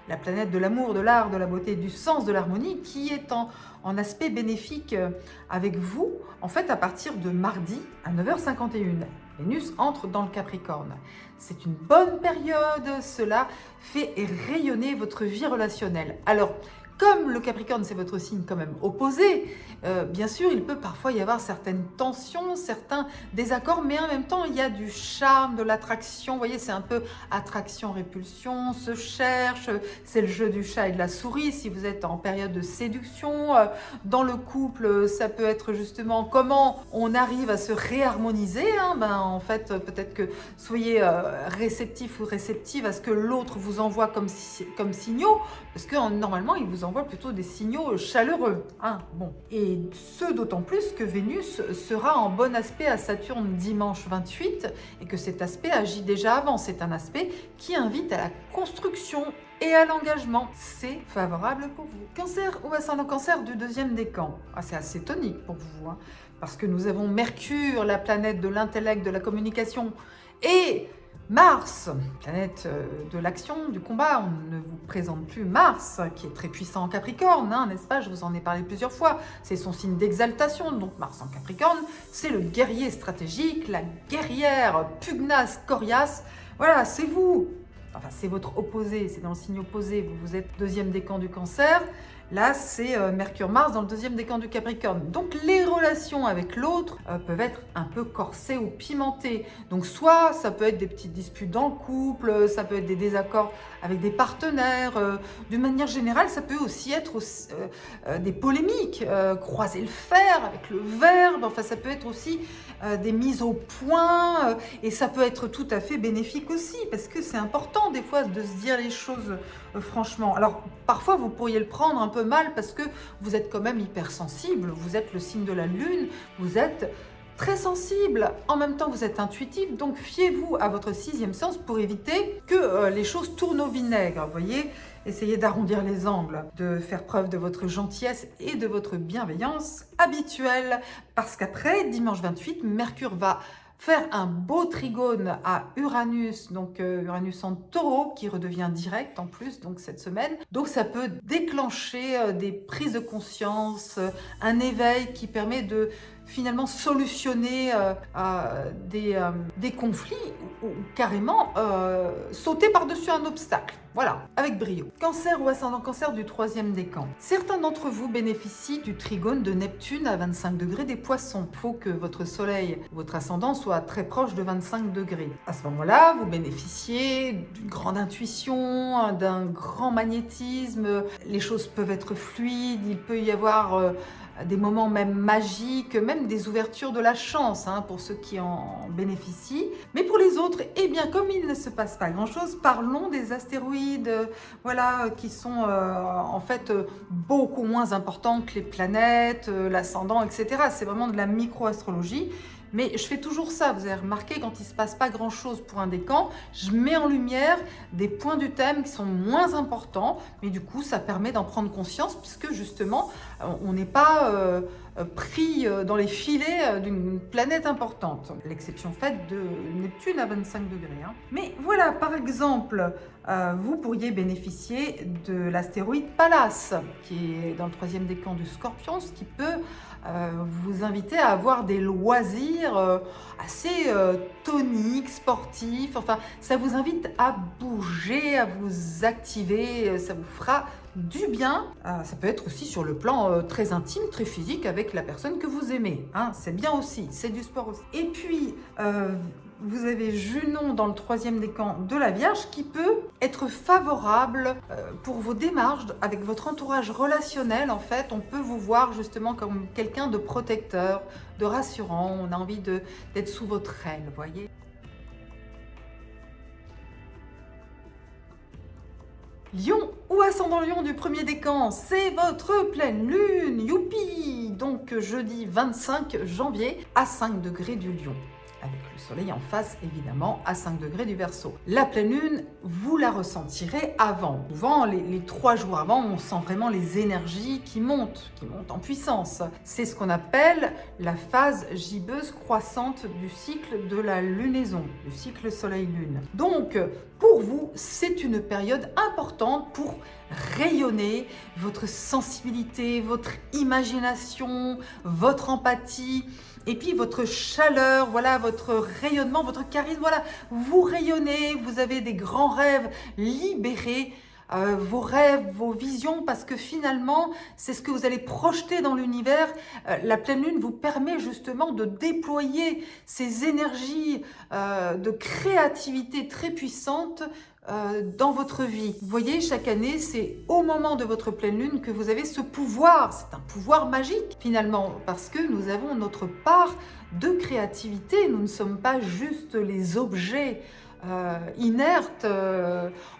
la planète de l'amour, de l'art, de la beauté, du sens, de l'harmonie, qui est en aspect bénéfique avec vous, en fait, à partir de mardi à 9h51. Vénus entre dans le Capricorne. C'est une bonne période, cela fait rayonner votre vie relationnelle. Alors, comme le Capricorne, c'est votre signe quand même opposé, bien sûr, il peut parfois y avoir certaines tensions, certains désaccords, mais en même temps, il y a du charme, de l'attraction. Vous voyez, c'est un peu attraction-répulsion, se cherche, c'est le jeu du chat et de la souris si vous êtes en période de séduction. Dans le couple, ça peut être justement comment on arrive à se réharmoniser. En fait, peut-être que soyez réceptif ou réceptive à ce que l'autre vous envoie comme signaux, parce que normalement, il vous envoie plutôt des signaux chaleureux. Bon. Et ce d'autant plus que Vénus sera en bon aspect à Saturne dimanche 28 et que cet aspect agit déjà avant. C'est un aspect qui invite à la construction et à l'engagement. C'est favorable pour vous. Cancer ou ascendant cancer du deuxième décan. C'est assez tonique pour vous, parce que nous avons Mercure, la planète de l'intellect, de la communication, et Mars, planète de l'action, du combat. On ne vous présente plus Mars, qui est très puissant en Capricorne, n'est-ce pas? Je vous en ai parlé plusieurs fois. C'est son signe d'exaltation. Donc Mars en Capricorne, c'est le guerrier stratégique, la guerrière pugnace, coriace. Voilà, c'est vous. Enfin, c'est votre opposé, c'est dans le signe opposé. Vous êtes deuxième décan du Cancer. Là, c'est Mercure-Mars dans le deuxième décan du Capricorne. Donc, les relations avec l'autre peuvent être un peu corsées ou pimentées. Donc, soit ça peut être des petites disputes dans le couple, ça peut être des désaccords avec des partenaires. D'une manière générale, ça peut aussi être des polémiques, croiser le fer avec le verbe. Enfin, ça peut être aussi des mises au point. Et ça peut être tout à fait bénéfique aussi, parce que c'est important des fois de se dire les choses franchement. Alors, parfois, vous pourriez le prendre un peu mal parce que vous êtes quand même hypersensible, vous êtes le signe de la lune, vous êtes très sensible, en même temps vous êtes intuitif, donc fiez-vous à votre sixième sens pour éviter que les choses tournent au vinaigre, vous voyez. Essayez d'arrondir les angles, de faire preuve de votre gentillesse et de votre bienveillance habituelle, parce qu'après, dimanche 28, Mercure va faire un beau trigone à Uranus, donc Uranus en Taureau, qui redevient direct en plus, donc cette semaine. Donc ça peut déclencher des prises de conscience, un éveil qui permet de finalement solutionner des conflits ou carrément sauter par-dessus un obstacle. Voilà, avec brio. Cancer ou ascendant cancer du troisième décan. Certains d'entre vous bénéficient du trigone de Neptune à 25 degrés des Poissons. Il faut que votre soleil, votre ascendant soit très proche de 25 degrés. À ce moment-là, vous bénéficiez d'une grande intuition, d'un grand magnétisme. Les choses peuvent être fluides, il peut y avoir des moments même magiques, même des ouvertures de la chance pour ceux qui en bénéficient. Mais pour les autres, eh bien, comme il ne se passe pas grand-chose, parlons des astéroïdes, qui sont en fait beaucoup moins importants que les planètes, l'ascendant, etc. C'est vraiment de la micro-astrologie. Mais je fais toujours ça, vous avez remarqué, quand il ne se passe pas grand-chose pour un décan, je mets en lumière des points du thème qui sont moins importants, mais du coup, ça permet d'en prendre conscience, puisque justement, on n'est pas pris dans les filets d'une planète importante. L'exception faite de Neptune à 25 degrés. Mais voilà, par exemple, vous pourriez bénéficier de l'astéroïde Pallas, qui est dans le troisième décan du Scorpion, ce qui peut vous inviter à avoir des loisirs assez toniques, sportifs. Enfin, ça vous invite à bouger, à vous activer. Ça vous fera du bien. Ça peut être aussi sur le plan très intime, très physique avec la personne que vous aimez. Hein. C'est bien aussi, c'est du sport aussi. Et puis, vous avez Junon dans le troisième décan de la Vierge qui peut être favorable pour vos démarches avec votre entourage relationnel. En fait, on peut vous voir justement comme quelqu'un de protecteur, de rassurant. On a envie d'être sous votre aile, vous voyez. Lion ou ascendant Lion du premier décan, c'est votre pleine lune, youpi! Donc jeudi 25 janvier à 5 degrés du Lion, avec le soleil en face évidemment à 5 degrés du Verseau. La pleine lune, vous la ressentirez avant. Souvent, les 3 jours avant, on sent vraiment les énergies qui montent en puissance. C'est ce qu'on appelle la phase gibbeuse croissante du cycle de la lunaison, du cycle soleil-lune. Donc, pour vous, c'est une période importante pour rayonner votre sensibilité, votre imagination, votre empathie, et puis votre chaleur, voilà, votre rayonnement, votre charisme, voilà, vous rayonnez, vous avez des grands rêves, libérés vos rêves, vos visions, parce que finalement, c'est ce que vous allez projeter dans l'univers. La pleine lune vous permet justement de déployer ces énergies de créativité très puissantes dans votre vie. Vous voyez, chaque année, c'est au moment de votre pleine lune que vous avez ce pouvoir. C'est un pouvoir magique finalement, parce que nous avons notre part de créativité. Nous ne sommes pas juste les objets inertes,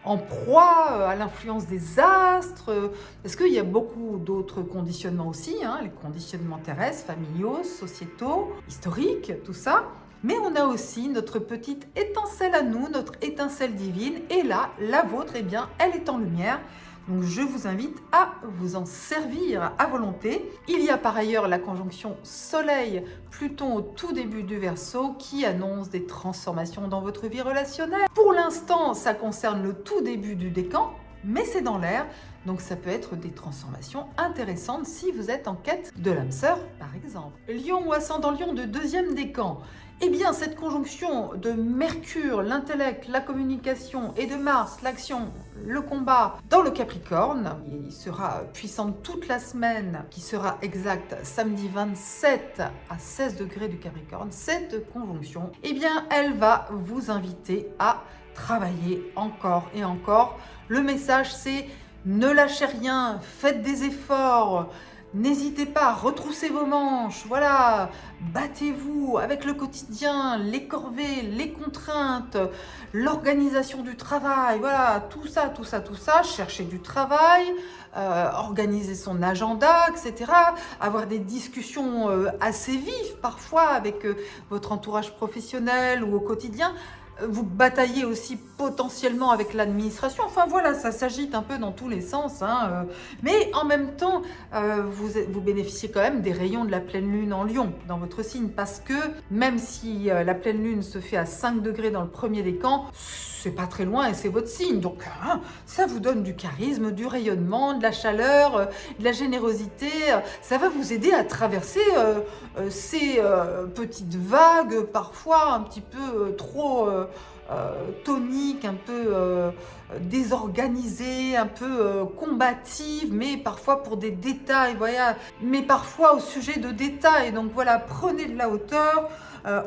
en proie à l'influence des astres, parce qu'il y a beaucoup d'autres conditionnements aussi, hein, les conditionnements terrestres, familiaux, sociétaux, historiques, tout ça. Mais on a aussi notre petite étincelle à nous, notre étincelle divine, et là, la vôtre, eh bien, elle est en lumière. Donc je vous invite à vous en servir à volonté. Il y a par ailleurs la conjonction Soleil-Pluton au tout début du Verseau qui annonce des transformations dans votre vie relationnelle. Pour l'instant, ça concerne le tout début du décan, mais c'est dans l'air, donc ça peut être des transformations intéressantes si vous êtes en quête de l'âme sœur, par exemple. Lion ou ascendant Lion de deuxième décan. Eh bien, cette conjonction de Mercure, l'intellect, la communication, et de Mars, l'action, le combat, dans le Capricorne, il sera puissant toute la semaine, qui sera exact samedi 27 à 16 degrés du Capricorne, cette conjonction, eh bien, elle va vous inviter à travailler encore et encore. Le message, c'est ne lâchez rien, faites des efforts. N'hésitez pas à retrousser vos manches, voilà, battez-vous avec le quotidien, les corvées, les contraintes, l'organisation du travail, voilà, tout ça, chercher du travail, organiser son agenda, etc. Avoir des discussions assez vives parfois avec votre entourage professionnel ou au quotidien. Vous bataillez aussi potentiellement avec l'administration. Enfin voilà, ça s'agite un peu dans tous les sens. Hein. Mais en même temps, vous bénéficiez quand même des rayons de la pleine lune en Lion dans votre signe. Parce que même si la pleine lune se fait à 5 degrés dans le premier décan, c'est pas très loin et c'est votre signe. Donc ça vous donne du charisme, du rayonnement, de la chaleur, de la générosité. Ça va vous aider à traverser ces petites vagues, parfois un petit peu trop toniques, un peu désorganisées, un peu combatives, mais parfois pour des détails, voilà, mais parfois au sujet de détails. Donc voilà, prenez de la hauteur,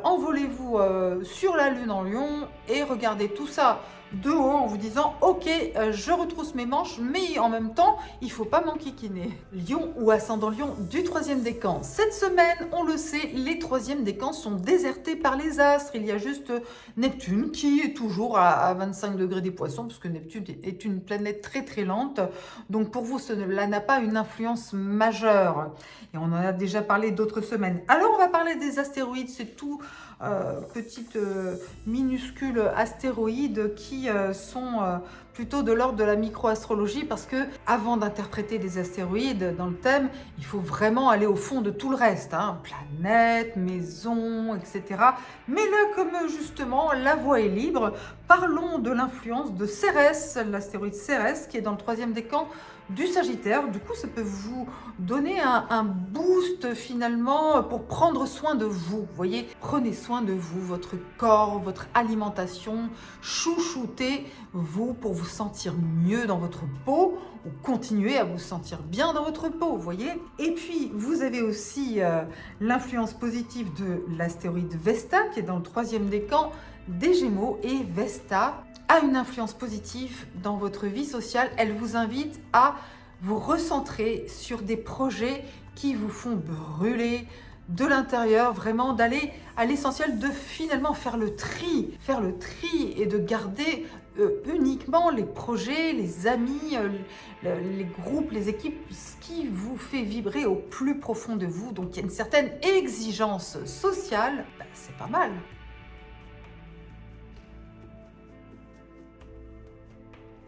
envolez-vous sur la lune en Lion et regardez tout ça de haut en vous disant ok, je retrousse mes manches, mais en même temps il faut pas m'enquiquiner. Lion ou ascendant Lion du troisième décan. Cette semaine, on le sait, les troisièmes décans sont désertés par les astres. Il y a juste Neptune qui est toujours à 25 degrés des Poissons, parce que Neptune est une planète très très lente. Donc pour vous, cela n'a pas une influence majeure. Et on en a déjà parlé d'autres semaines. Alors on va parler des astéroïdes, c'est tout petites minuscules astéroïdes qui sont plutôt de l'ordre de la microastrologie, parce que avant d'interpréter des astéroïdes dans le thème, il faut vraiment aller au fond de tout le reste, hein, planètes, maisons, etc. Mais là, comme justement la voie est libre, parlons de l'influence de Cérès, l'astéroïde Cérès, qui est dans le troisième décan du Sagittaire. Du coup, ça peut vous donner un boost finalement pour prendre soin de vous. Vous voyez, prenez soin de vous, votre corps, votre alimentation, chouchoutez-vous pour vous vous sentir mieux dans votre peau ou continuer à vous sentir bien dans votre peau, vous voyez. Et puis, vous avez aussi l'influence positive de l'astéroïde Vesta qui est dans le 3e décan des Gémeaux. Et Vesta a une influence positive dans votre vie sociale. Elle vous invite à vous recentrer sur des projets qui vous font brûler de l'intérieur, vraiment d'aller à l'essentiel, de finalement faire le tri et de garder uniquement les projets, les amis, les groupes, les équipes, ce qui vous fait vibrer au plus profond de vous. Donc il y a une certaine exigence sociale, c'est pas mal.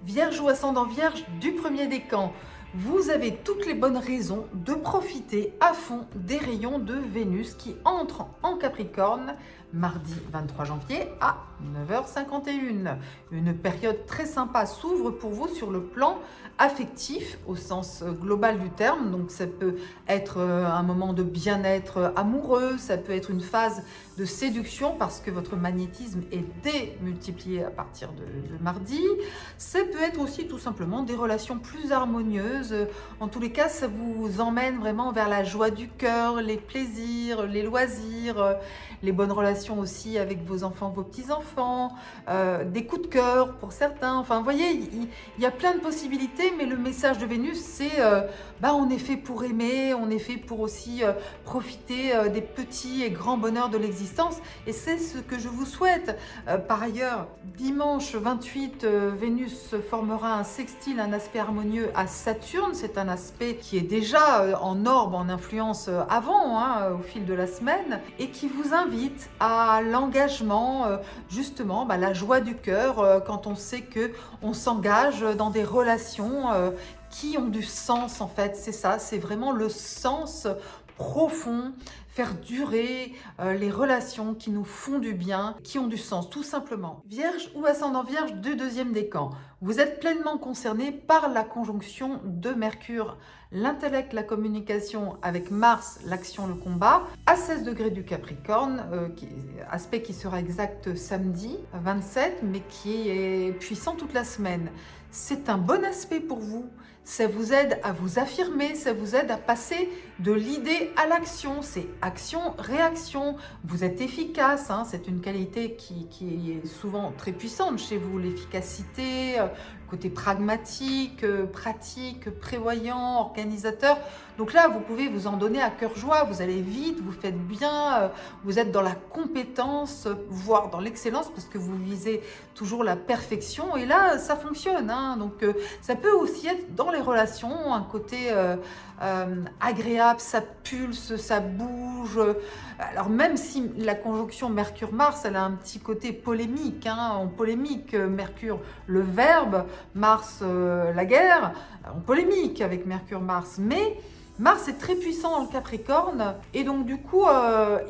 Vierge ou ascendant Vierge du 1er décan, vous avez toutes les bonnes raisons de profiter à fond des rayons de Vénus qui entrent en Capricorne mardi 23 janvier à 9h51. Une période très sympa s'ouvre pour vous sur le plan affectif au sens global du terme. Donc ça peut être un moment de bien-être amoureux, ça peut être une phase de séduction parce que votre magnétisme est démultiplié à partir de mardi. Ça peut être aussi tout simplement des relations plus harmonieuses. En tous les cas, ça vous emmène vraiment vers la joie du cœur, les plaisirs, les loisirs, les bonnes relations aussi avec vos enfants, vos petits-enfants, des coups de cœur pour certains. Enfin, vous voyez, il y a plein de possibilités, mais le message de Vénus, c'est on est fait pour aimer, on est fait pour aussi profiter des petits et grands bonheurs de l'existence. Et c'est ce que je vous souhaite. Par ailleurs, dimanche 28, Vénus formera un sextile, un aspect harmonieux à Saturne. C'est un aspect qui est déjà en orbe, en influence avant, au fil de la semaine, et qui vous invite à l'engagement, justement, la joie du cœur, quand on sait que on s'engage dans des relations qui ont du sens en fait. C'est ça, c'est vraiment le sens profond, faire durer les relations qui nous font du bien, qui ont du sens, tout simplement. Vierge ou ascendant Vierge du 2e décan, vous êtes pleinement concerné par la conjonction de Mercure, l'intellect, la communication, avec Mars, l'action, le combat, à 16 degrés du Capricorne, aspect qui sera exact samedi 27, mais qui est puissant toute la semaine. C'est un bon aspect pour vous. Ça vous aide à vous affirmer, ça vous aide à passer de l'idée à l'action. C'est action-réaction. Vous êtes efficace, c'est une qualité qui est souvent très puissante chez vous. L'efficacité, le côté pragmatique, pratique, prévoyant, organisateur. Donc là, vous pouvez vous en donner à cœur joie. Vous allez vite, vous faites bien, vous êtes dans la compétence, voire dans l'excellence, parce que vous visez toujours la perfection. Et là, ça fonctionne. Donc ça peut aussi être dans les relations, un côté agréable, ça pulse, ça bouge. Alors même si la conjonction Mercure-Mars, elle a un petit côté polémique, en polémique, Mercure, le verbe, Mars, la guerre, en polémique avec Mercure-Mars, mais Mars est très puissant dans le Capricorne et donc du coup,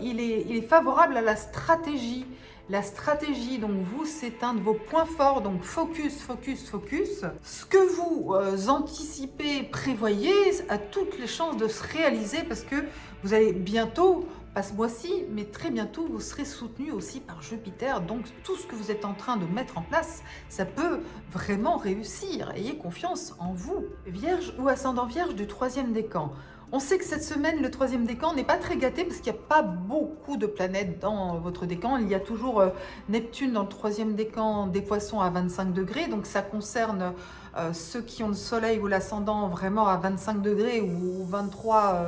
il est favorable à la stratégie. La stratégie, donc vous, c'est un de vos points forts, donc focus, focus, focus. Ce que vous anticipez, prévoyez, a toutes les chances de se réaliser parce que vous allez bientôt, pas ce mois-ci, mais très bientôt, vous serez soutenu aussi par Jupiter. Donc tout ce que vous êtes en train de mettre en place, ça peut vraiment réussir. Ayez confiance en vous. Vierge ou ascendant Vierge du 3e décan. On sait que cette semaine, le 3e décan n'est pas très gâté parce qu'il n'y a pas beaucoup de planètes dans votre décan. Il y a toujours Neptune dans le 3e décan des Poissons à 25 degrés. Donc ça concerne ceux qui ont le soleil ou l'ascendant vraiment à 25 degrés ou 23,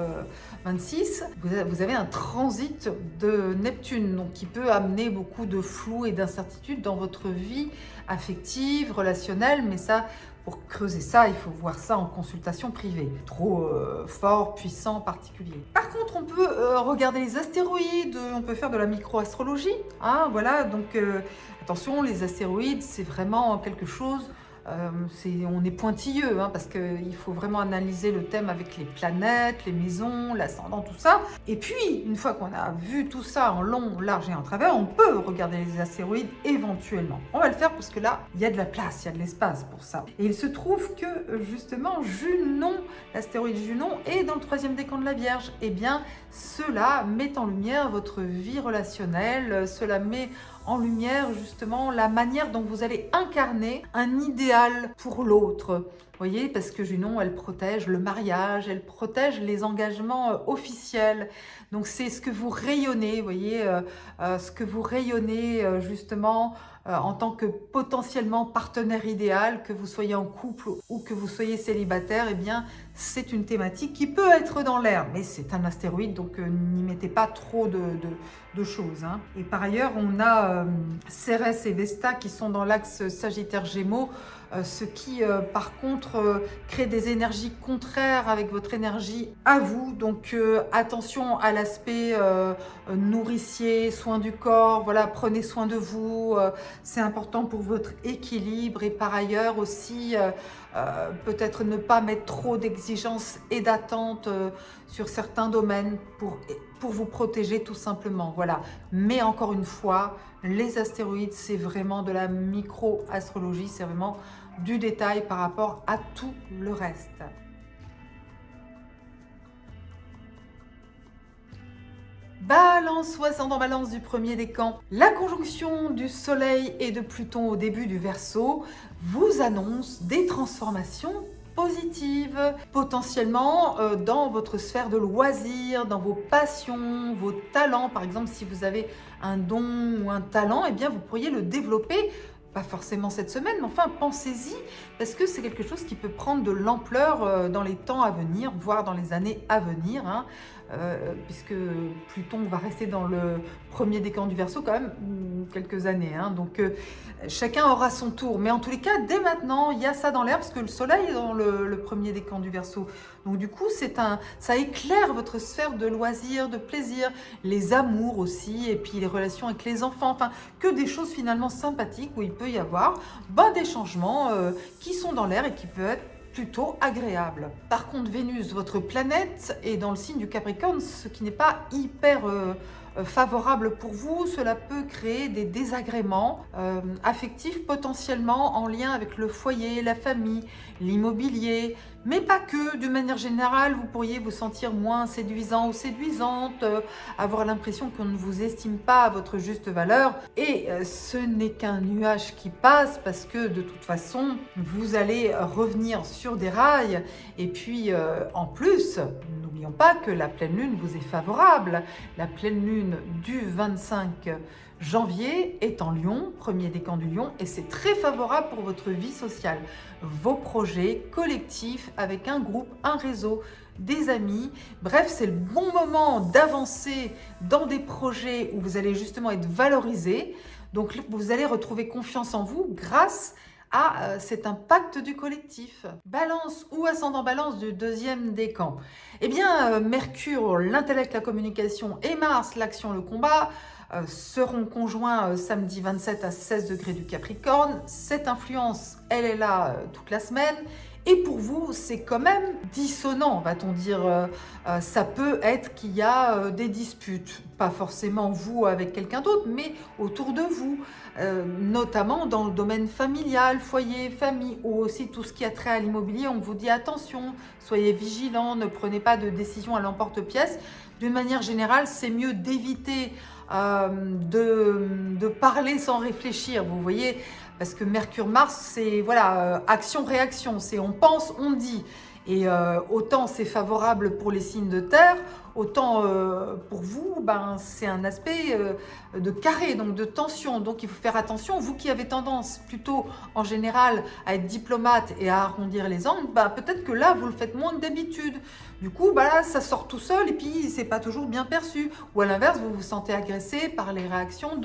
26. Vous avez un transit de Neptune donc qui peut amener beaucoup de flou et d'incertitude dans votre vie affective, relationnelle. Mais ça, pour creuser ça, il faut voir ça en consultation privée. Trop fort, puissant, particulier. Par contre, on peut regarder les astéroïdes, on peut faire de la micro-astrologie. Voilà, donc attention, les astéroïdes, c'est vraiment quelque chose... on est pointilleux parce qu'il faut vraiment analyser le thème avec les planètes, les maisons, l'ascendant, tout ça. Et puis, une fois qu'on a vu tout ça en long, large et en travers, on peut regarder les astéroïdes éventuellement. On va le faire parce que là, il y a de la place, il y a de l'espace pour ça. Et il se trouve que justement, Junon, l'astéroïde Junon, est dans le 3e décan de la Vierge. Eh bien, cela met en lumière votre vie relationnelle, cela met en lumière justement la manière dont vous allez incarner un idéal idéal pour l'autre. Vous voyez, parce que Junon, elle protège le mariage, elle protège les engagements officiels. Donc c'est ce que vous rayonnez, vous voyez, ce que vous rayonnez justement en tant que potentiellement partenaire idéal, que vous soyez en couple ou que vous soyez célibataire, eh bien c'est une thématique qui peut être dans l'air, mais c'est un astéroïde, donc n'y mettez pas trop de choses. Hein. Et par ailleurs, on a Cérès et Vesta qui sont dans l'axe Sagittaire-Gémeaux, ce qui par contre crée des énergies contraires avec votre énergie à vous, donc attention à l'aspect nourricier, soin du corps, voilà, prenez soin de vous, c'est important pour votre équilibre. Et par ailleurs aussi peut-être ne pas mettre trop d'exigences et d'attentes sur certains domaines pour vous protéger tout simplement, voilà. Mais encore une fois, les astéroïdes, c'est vraiment de la micro-astrologie, c'est vraiment du détail par rapport à tout le reste. Balance ou ascendant Balance du premier décan, la conjonction du Soleil et de Pluton au début du Verseau vous annonce des transformations positives, potentiellement dans votre sphère de loisirs, dans vos passions, vos talents. Par exemple, si vous avez un don ou un talent, eh bien vous pourriez le développer. Pas forcément cette semaine, mais enfin pensez-y, parce que c'est quelque chose qui peut prendre de l'ampleur dans les temps à venir, voire dans les années à venir, hein, puisque Pluton va rester dans le premier décan du Verseau quand même quelques années. Hein, donc chacun aura son tour, mais en tous les cas, dès maintenant, il y a ça dans l'air, parce que le Soleil est dans le premier décan du Verseau. Donc du coup, ça éclaire votre sphère de loisirs, de plaisir, les amours aussi, et puis les relations avec les enfants, enfin, que des choses finalement sympathiques où il peut y avoir des changements qui sont dans l'air et qui peuvent être plutôt agréables. Par contre, Vénus, votre planète, est dans le signe du Capricorne, ce qui n'est pas hyper favorable pour vous. Cela peut créer des désagréments affectifs potentiellement en lien avec le foyer, la famille, l'immobilier, mais pas que. D'une manière générale, vous pourriez vous sentir moins séduisant ou séduisante, avoir l'impression qu'on ne vous estime pas à votre juste valeur. Et ce n'est qu'un nuage qui passe, parce que de toute façon, vous allez revenir sur des rails. Et puis, en plus, n'oublions pas que la pleine lune vous est favorable. La pleine lune du 25 janvier est en Lion, premier décan du Lion, et c'est très favorable pour votre vie sociale, vos projets collectifs avec un groupe, un réseau, des amis. Bref, c'est le bon moment d'avancer dans des projets où vous allez justement être valorisé. Donc, vous allez retrouver confiance en vous grâce à cet impact du collectif. Balance ou ascendant Balance du deuxième décan. Eh bien, Mercure, l'intellect, la communication, et Mars, l'action, le combat, seront conjoints samedi 27 à 16 degrés du Capricorne. Cette influence, elle est là toute la semaine. Et pour vous, c'est quand même dissonant, va-t-on dire. Ça peut être qu'il y a des disputes, pas forcément vous avec quelqu'un d'autre, mais autour de vous, notamment dans le domaine familial, foyer, famille, ou aussi tout ce qui a trait à l'immobilier. On vous dit attention, soyez vigilants, ne prenez pas de décision à l'emporte-pièce. D'une manière générale, c'est mieux d'éviter de parler sans réfléchir, vous voyez, parce que Mercure-Mars, c'est voilà, action-réaction, c'est on pense, on dit. Et autant c'est favorable pour les signes de terre, autant pour vous, c'est un aspect de carré, donc de tension. Donc il faut faire attention. Vous qui avez tendance plutôt en général à être diplomate et à arrondir les angles, peut-être que là vous le faites moins que d'habitude. Du coup, là, ça sort tout seul et puis c'est pas toujours bien perçu. Ou à l'inverse, vous vous sentez agressé par les réactions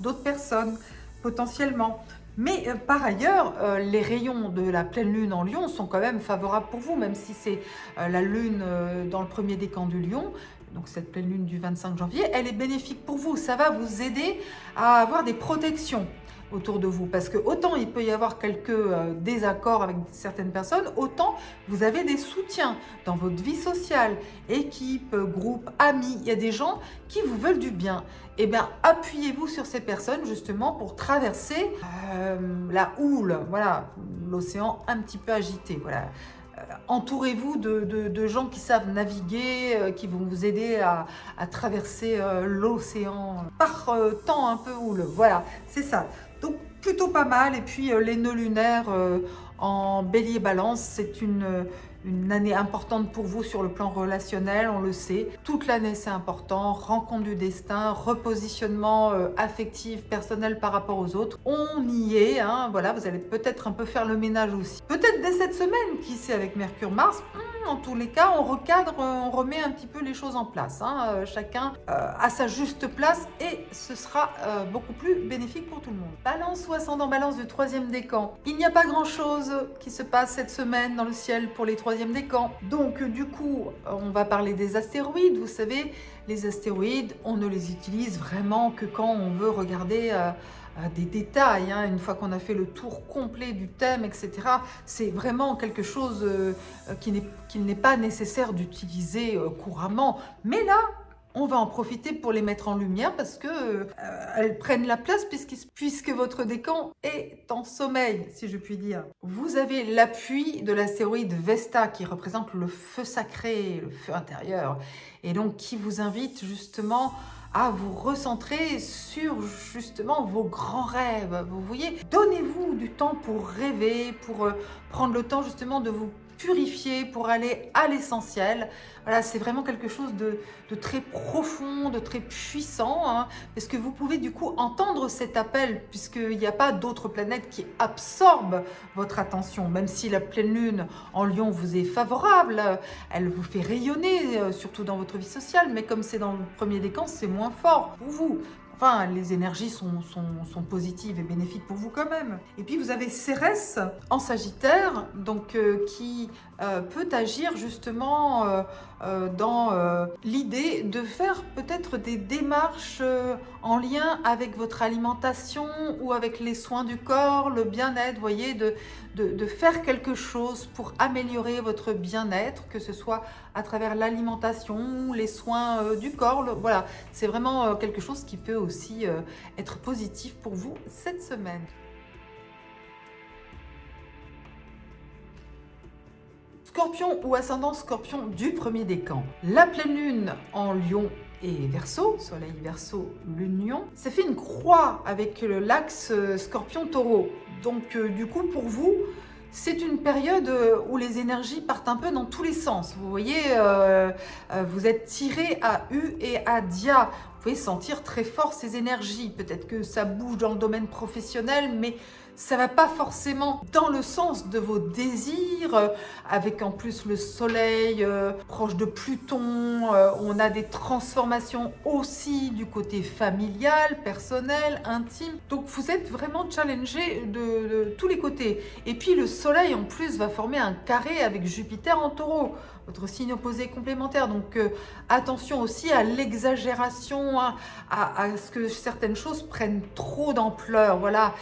d'autres personnes, potentiellement. Mais par ailleurs, les rayons de la pleine lune en Lion sont quand même favorables pour vous, même si c'est la lune dans le premier décan du Lion. Donc cette pleine lune du 25 janvier, elle est bénéfique pour vous. Ça va vous aider à avoir des protections autour de vous. Parce que autant il peut y avoir quelques désaccords avec certaines personnes, autant vous avez des soutiens dans votre vie sociale, équipe, groupe, amis. Il y a des gens qui vous veulent du bien. Eh bien, appuyez-vous sur ces personnes justement pour traverser la houle, voilà, l'océan un petit peu agité, voilà. Entourez-vous de gens qui savent naviguer, qui vont vous aider à traverser l'océan par temps un peu houleux. Voilà, c'est ça. Donc, plutôt pas mal. Et puis les nœuds lunaires en bélier balance, c'est une année importante pour vous sur le plan relationnel, on le sait. Toute l'année, c'est important. Rencontre du destin, repositionnement affectif, personnel par rapport aux autres. On y est, hein, voilà, vous allez peut-être un peu faire le ménage aussi. Peut-être dès cette semaine, qui sait, avec Mercure-Mars, en tous les cas, on recadre, on remet un petit peu les choses en place. Hein. Chacun à sa juste place et ce sera beaucoup plus bénéfique pour tout le monde. Balance ou ascendant balance du troisième décan. Il n'y a pas grand-chose qui se passe cette semaine dans le ciel pour les troisième décan. Donc du coup, on va parler des astéroïdes. Vous savez, les astéroïdes, on ne les utilise vraiment que quand on veut regarder des détails, hein. Une fois qu'on a fait le tour complet du thème, etc. C'est vraiment quelque chose qu'il n'est pas nécessaire d'utiliser couramment. Mais là, on va en profiter pour les mettre en lumière parce que elles prennent la place puisque votre décan est en sommeil, si je puis dire. Vous avez l'appui de l'astéroïde Vesta qui représente le feu sacré, le feu intérieur, et donc qui vous invite justement à vous recentrer sur justement vos grands rêves. Vous voyez, donnez-vous du temps pour rêver, pour prendre le temps justement de vous purifier, pour aller à l'essentiel. Voilà, c'est vraiment quelque chose de très profond, de très puissant, hein, parce que vous pouvez du coup entendre cet appel, puisqu'il n'y a pas d'autres planètes qui absorbent votre attention, même si la pleine lune en Lion vous est favorable, elle vous fait rayonner, surtout dans votre vie sociale, mais comme c'est dans le premier décan, c'est moins fort pour vous. Enfin, les énergies sont positives et bénéfiques pour vous quand même. Et puis vous avez Cérès en Sagittaire, donc qui peut agir justement dans l'idée de faire peut-être des démarches en lien avec votre alimentation ou avec les soins du corps, le bien-être, vous voyez, de faire quelque chose pour améliorer votre bien-être, que ce soit à travers l'alimentation, les soins du corps. Voilà, c'est vraiment quelque chose qui peut aussi être positif pour vous cette semaine. Scorpion ou ascendant Scorpion du premier décan. La pleine lune en Lion et Verseau, Soleil Verseau, Lune Lion, ça fait une croix avec l'axe Scorpion-Taureau. Donc du coup pour vous, c'est une période où les énergies partent un peu dans tous les sens. Vous voyez, vous êtes tiré à U et à Dia. Vous pouvez sentir très fort ces énergies. Peut-être que ça bouge dans le domaine professionnel, mais ça va pas forcément dans le sens de vos désirs, avec en plus le soleil proche de Pluton. On a des transformations aussi du côté familial, personnel, intime. Donc vous êtes vraiment challengé de tous les côtés. Et puis le soleil en plus va former un carré avec Jupiter en Taureau, votre signe opposé complémentaire. Donc attention aussi à l'exagération, hein, à ce que certaines choses prennent trop d'ampleur. Voilà,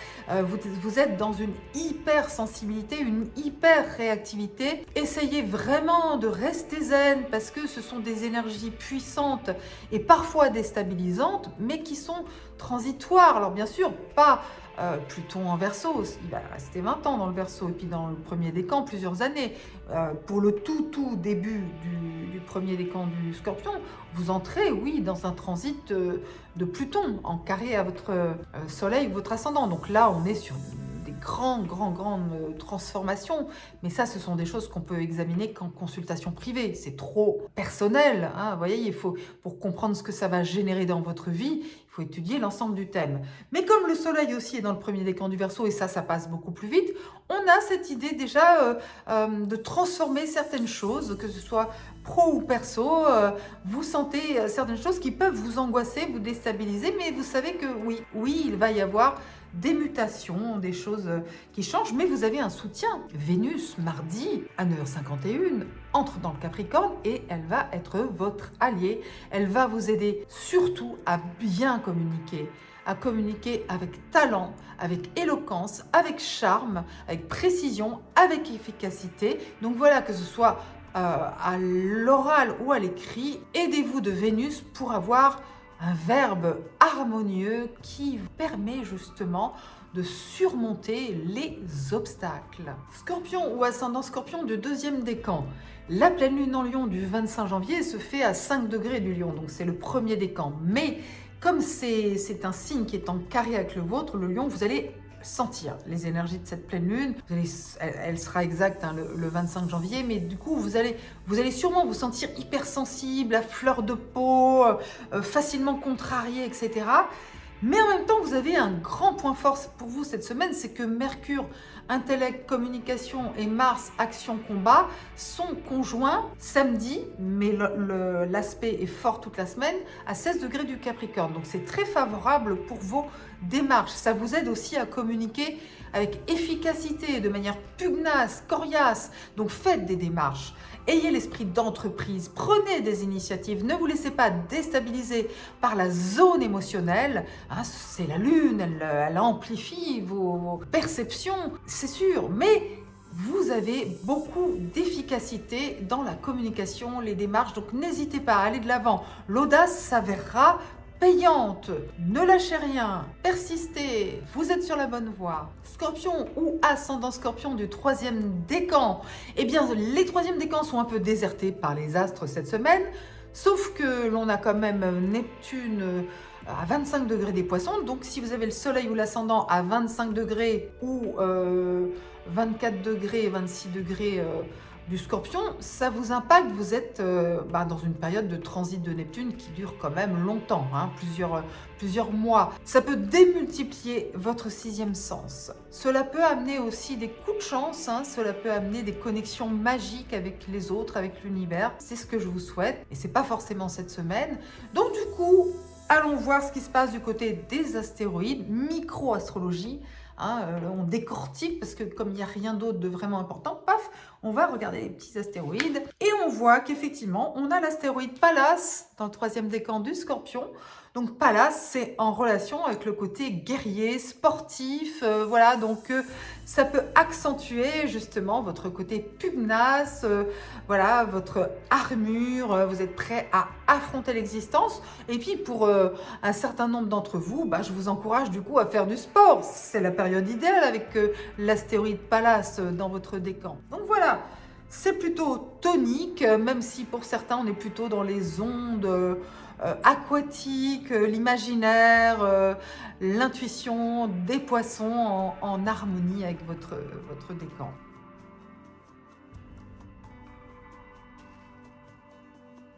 vous êtes dans une hypersensibilité, une hyper réactivité. Essayez vraiment de rester zen parce que ce sont des énergies puissantes et parfois déstabilisantes, mais qui sont transitoires. Alors bien sûr, pas Pluton en Verseau, il va rester 20 ans dans le Verseau, et puis dans le premier décan, plusieurs années. Pour le tout début du premier décan du Scorpion, vous entrez, oui, dans un transit de Pluton, en carré à votre Soleil, votre ascendant. Donc là, on est sur des grandes transformations, mais ça, ce sont des choses qu'on peut examiner qu'en consultation privée. C'est trop personnel, hein. Vous voyez, il faut, pour comprendre ce que ça va générer dans votre vie, il faut étudier l'ensemble du thème. Mais comme le soleil aussi est dans le premier décan du Verseau, et ça passe beaucoup plus vite, on a cette idée déjà de transformer certaines choses, que ce soit pro ou perso. Vous sentez certaines choses qui peuvent vous angoisser, vous déstabiliser, mais vous savez que oui, il va y avoir des mutations, des choses qui changent, mais vous avez un soutien. Vénus, mardi, à 9h51, entre dans le Capricorne et elle va être votre alliée. Elle va vous aider surtout à bien communiquer, avec talent, avec éloquence, avec charme, avec précision, avec efficacité. Donc voilà, que ce soit à l'oral ou à l'écrit, aidez-vous de Vénus pour avoir un verbe harmonieux qui vous permet justement de surmonter les obstacles. Scorpion ou ascendant Scorpion du deuxième décan. La pleine lune en Lion du 25 janvier se fait à 5 degrés du Lion, donc c'est le premier décan. Mais comme c'est un signe qui est en carré avec le vôtre, le Lion, vous allez sentir les énergies de cette pleine lune. Elle sera exacte hein, le 25 janvier, mais du coup, vous allez sûrement vous sentir hypersensible, à fleur de peau, facilement contrarié, etc. Mais en même temps, vous avez un grand point fort pour vous cette semaine, c'est que Mercure, intellect, communication et Mars, action, combat, sont conjoints samedi, mais l'aspect est fort toute la semaine, à 16 degrés du Capricorne. Donc c'est très favorable pour vos démarches. Ça vous aide aussi à communiquer avec efficacité, de manière pugnace, coriace. Donc faites des démarches. Ayez l'esprit d'entreprise, prenez des initiatives, ne vous laissez pas déstabiliser par la zone émotionnelle. Hein, c'est la lune, elle amplifie vos perceptions, c'est sûr, mais vous avez beaucoup d'efficacité dans la communication, les démarches, donc n'hésitez pas à aller de l'avant. L'audace s'avérera payante, ne lâchez rien, persistez, vous êtes sur la bonne voie. Scorpion ou ascendant Scorpion du troisième décan, eh bien les troisièmes décans sont un peu désertés par les astres cette semaine, sauf que l'on a quand même Neptune à 25 degrés des Poissons, donc si vous avez le soleil ou l'ascendant à 25 degrés ou 24 degrés, 26 degrés du Scorpion, ça vous impacte, vous êtes dans une période de transit de Neptune qui dure quand même longtemps, hein, plusieurs mois. Ça peut démultiplier votre sixième sens. Cela peut amener aussi des coups de chance, hein, cela peut amener des connexions magiques avec les autres, avec l'univers. C'est ce que je vous souhaite, et c'est pas forcément cette semaine. Donc du coup, allons voir ce qui se passe du côté des astéroïdes, micro-astrologie. Hein, on décortique parce que comme il n'y a rien d'autre de vraiment important, paf, on va regarder les petits astéroïdes et on voit qu'effectivement, on a l'astéroïde Pallas dans le troisième décan du Scorpion. Donc Pallas, c'est en relation avec le côté guerrier, sportif, voilà, donc ça peut accentuer justement votre côté pugnace, voilà, votre armure, vous êtes prêt à affronter l'existence. Et puis pour un certain nombre d'entre vous, je vous encourage du coup à faire du sport. C'est la période idéale avec l'astéroïde Pallas dans votre décan. Donc voilà, c'est plutôt tonique, même si pour certains on est plutôt dans les ondes aquatiques, l'imaginaire, l'intuition des poissons en harmonie avec votre décan.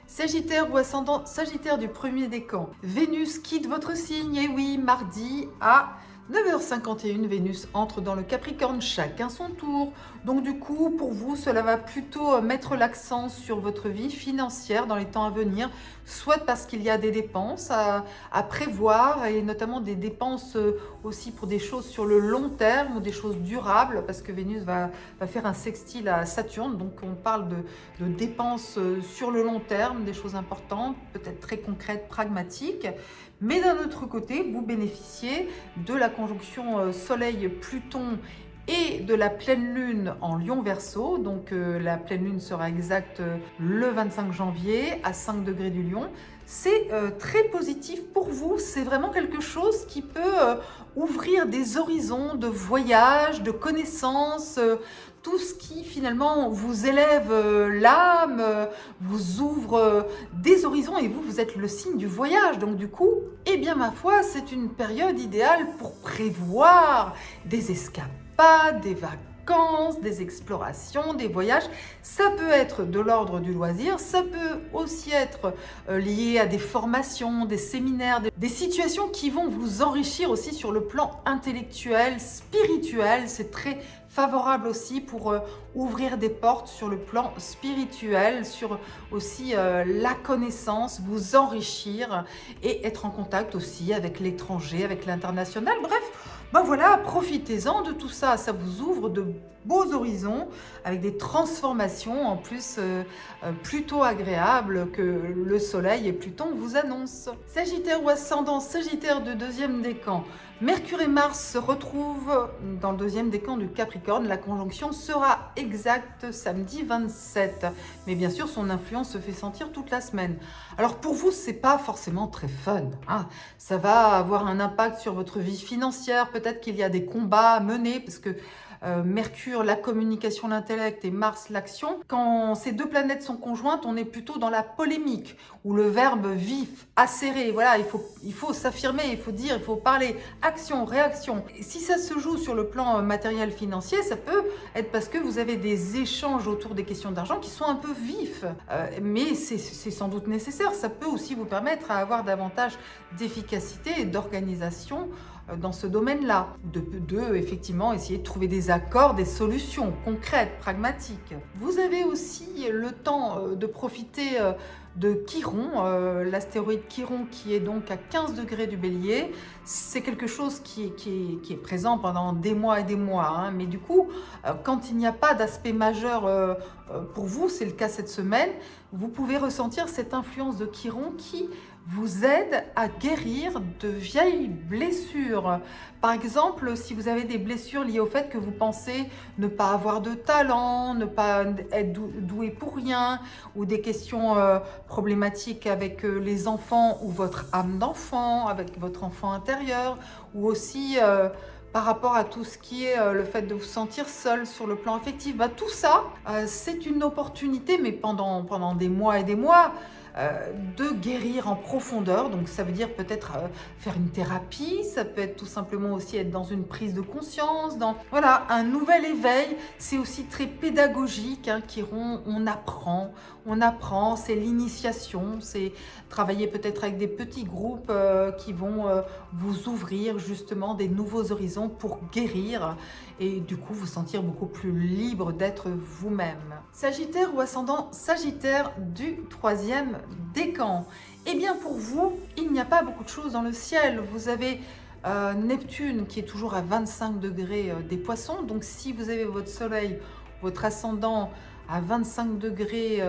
Sagittaire ou ascendant Sagittaire du premier décan. Vénus quitte votre signe, et oui, mardi à 9h51, Vénus entre dans le Capricorne, chacun son tour. Donc du coup, pour vous, cela va plutôt mettre l'accent sur votre vie financière dans les temps à venir, soit parce qu'il y a des dépenses à prévoir, et notamment des dépenses aussi pour des choses sur le long terme ou des choses durables, parce que Vénus va faire un sextile à Saturne, donc on parle de dépenses sur le long terme, des choses importantes, peut-être très concrètes, pragmatiques. Mais d'un autre côté, vous bénéficiez de la conjonction Soleil-Pluton et de la pleine lune en Lion Verseau. Donc la pleine lune sera exacte le 25 janvier à 5 degrés du Lion. C'est très positif pour vous, c'est vraiment quelque chose qui peut ouvrir des horizons de voyage, de connaissances, tout ce qui finalement vous élève l'âme, vous ouvre des horizons, et vous êtes le signe du voyage. Donc du coup, eh bien ma foi, c'est une période idéale pour prévoir des escapades, des vacances, des explorations, des voyages. Ça peut être de l'ordre du loisir, ça peut aussi être lié à des formations, des séminaires, des situations qui vont vous enrichir aussi sur le plan intellectuel, spirituel. C'est très favorable aussi pour ouvrir des portes sur le plan spirituel, sur aussi la connaissance, vous enrichir et être en contact aussi avec l'étranger, avec l'international. Bref, voilà, profitez-en de tout ça, ça vous ouvre de beaux horizons avec des transformations en plus plutôt agréables que le soleil et Pluton vous annoncent. Sagittaire ou ascendant Sagittaire de deuxième décan, Mercure et Mars se retrouvent dans le deuxième décan du Capricorne. La conjonction sera exacte samedi 27. Mais bien sûr, son influence se fait sentir toute la semaine. Alors pour vous, c'est pas forcément très fun, hein. Ça va avoir un impact sur votre vie financière. Peut-être qu'il y a des combats à mener parce que Mercure, la communication, l'intellect et Mars, l'action. Quand ces deux planètes sont conjointes, on est plutôt dans la polémique, où le verbe vif, acéré, voilà, il faut s'affirmer, il faut dire, il faut parler, action, réaction. Et si ça se joue sur le plan matériel financier, ça peut être parce que vous avez des échanges autour des questions d'argent qui sont un peu vifs, mais c'est sans doute nécessaire. Ça peut aussi vous permettre à avoir davantage d'efficacité et d'organisation dans ce domaine-là, de effectivement essayer de trouver des accords, des solutions concrètes, pragmatiques. Vous avez aussi le temps de profiter de Chiron, l'astéroïde Chiron qui est donc à 15 degrés du Bélier. C'est quelque chose qui est présent pendant des mois et des mois, hein. Mais du coup, quand il n'y a pas d'aspect majeur pour vous, c'est le cas cette semaine, vous pouvez ressentir cette influence de Chiron qui vous aide à guérir de vieilles blessures. Par exemple, si vous avez des blessures liées au fait que vous pensez ne pas avoir de talent, ne pas être doué pour rien, ou des questions problématiques avec les enfants ou votre âme d'enfant, avec votre enfant intérieur, ou aussi par rapport à tout ce qui est le fait de vous sentir seul sur le plan affectif. Tout ça, c'est une opportunité, mais pendant des mois et des mois, de guérir en profondeur. Donc ça veut dire peut-être faire une thérapie, ça peut être tout simplement aussi être dans une prise de conscience, dans voilà, un nouvel éveil. C'est aussi très pédagogique, hein, Chiron, on apprend, c'est l'initiation, c'est travailler peut-être avec des petits groupes qui vont vous ouvrir justement des nouveaux horizons pour guérir et du coup vous sentir beaucoup plus libre d'être vous-même. Sagittaire ou ascendant Sagittaire du 3e décan. Eh bien pour vous, il n'y a pas beaucoup de choses dans le ciel. Vous avez Neptune qui est toujours à 25 degrés des Poissons. Donc si vous avez votre soleil, votre ascendant à 25 degrés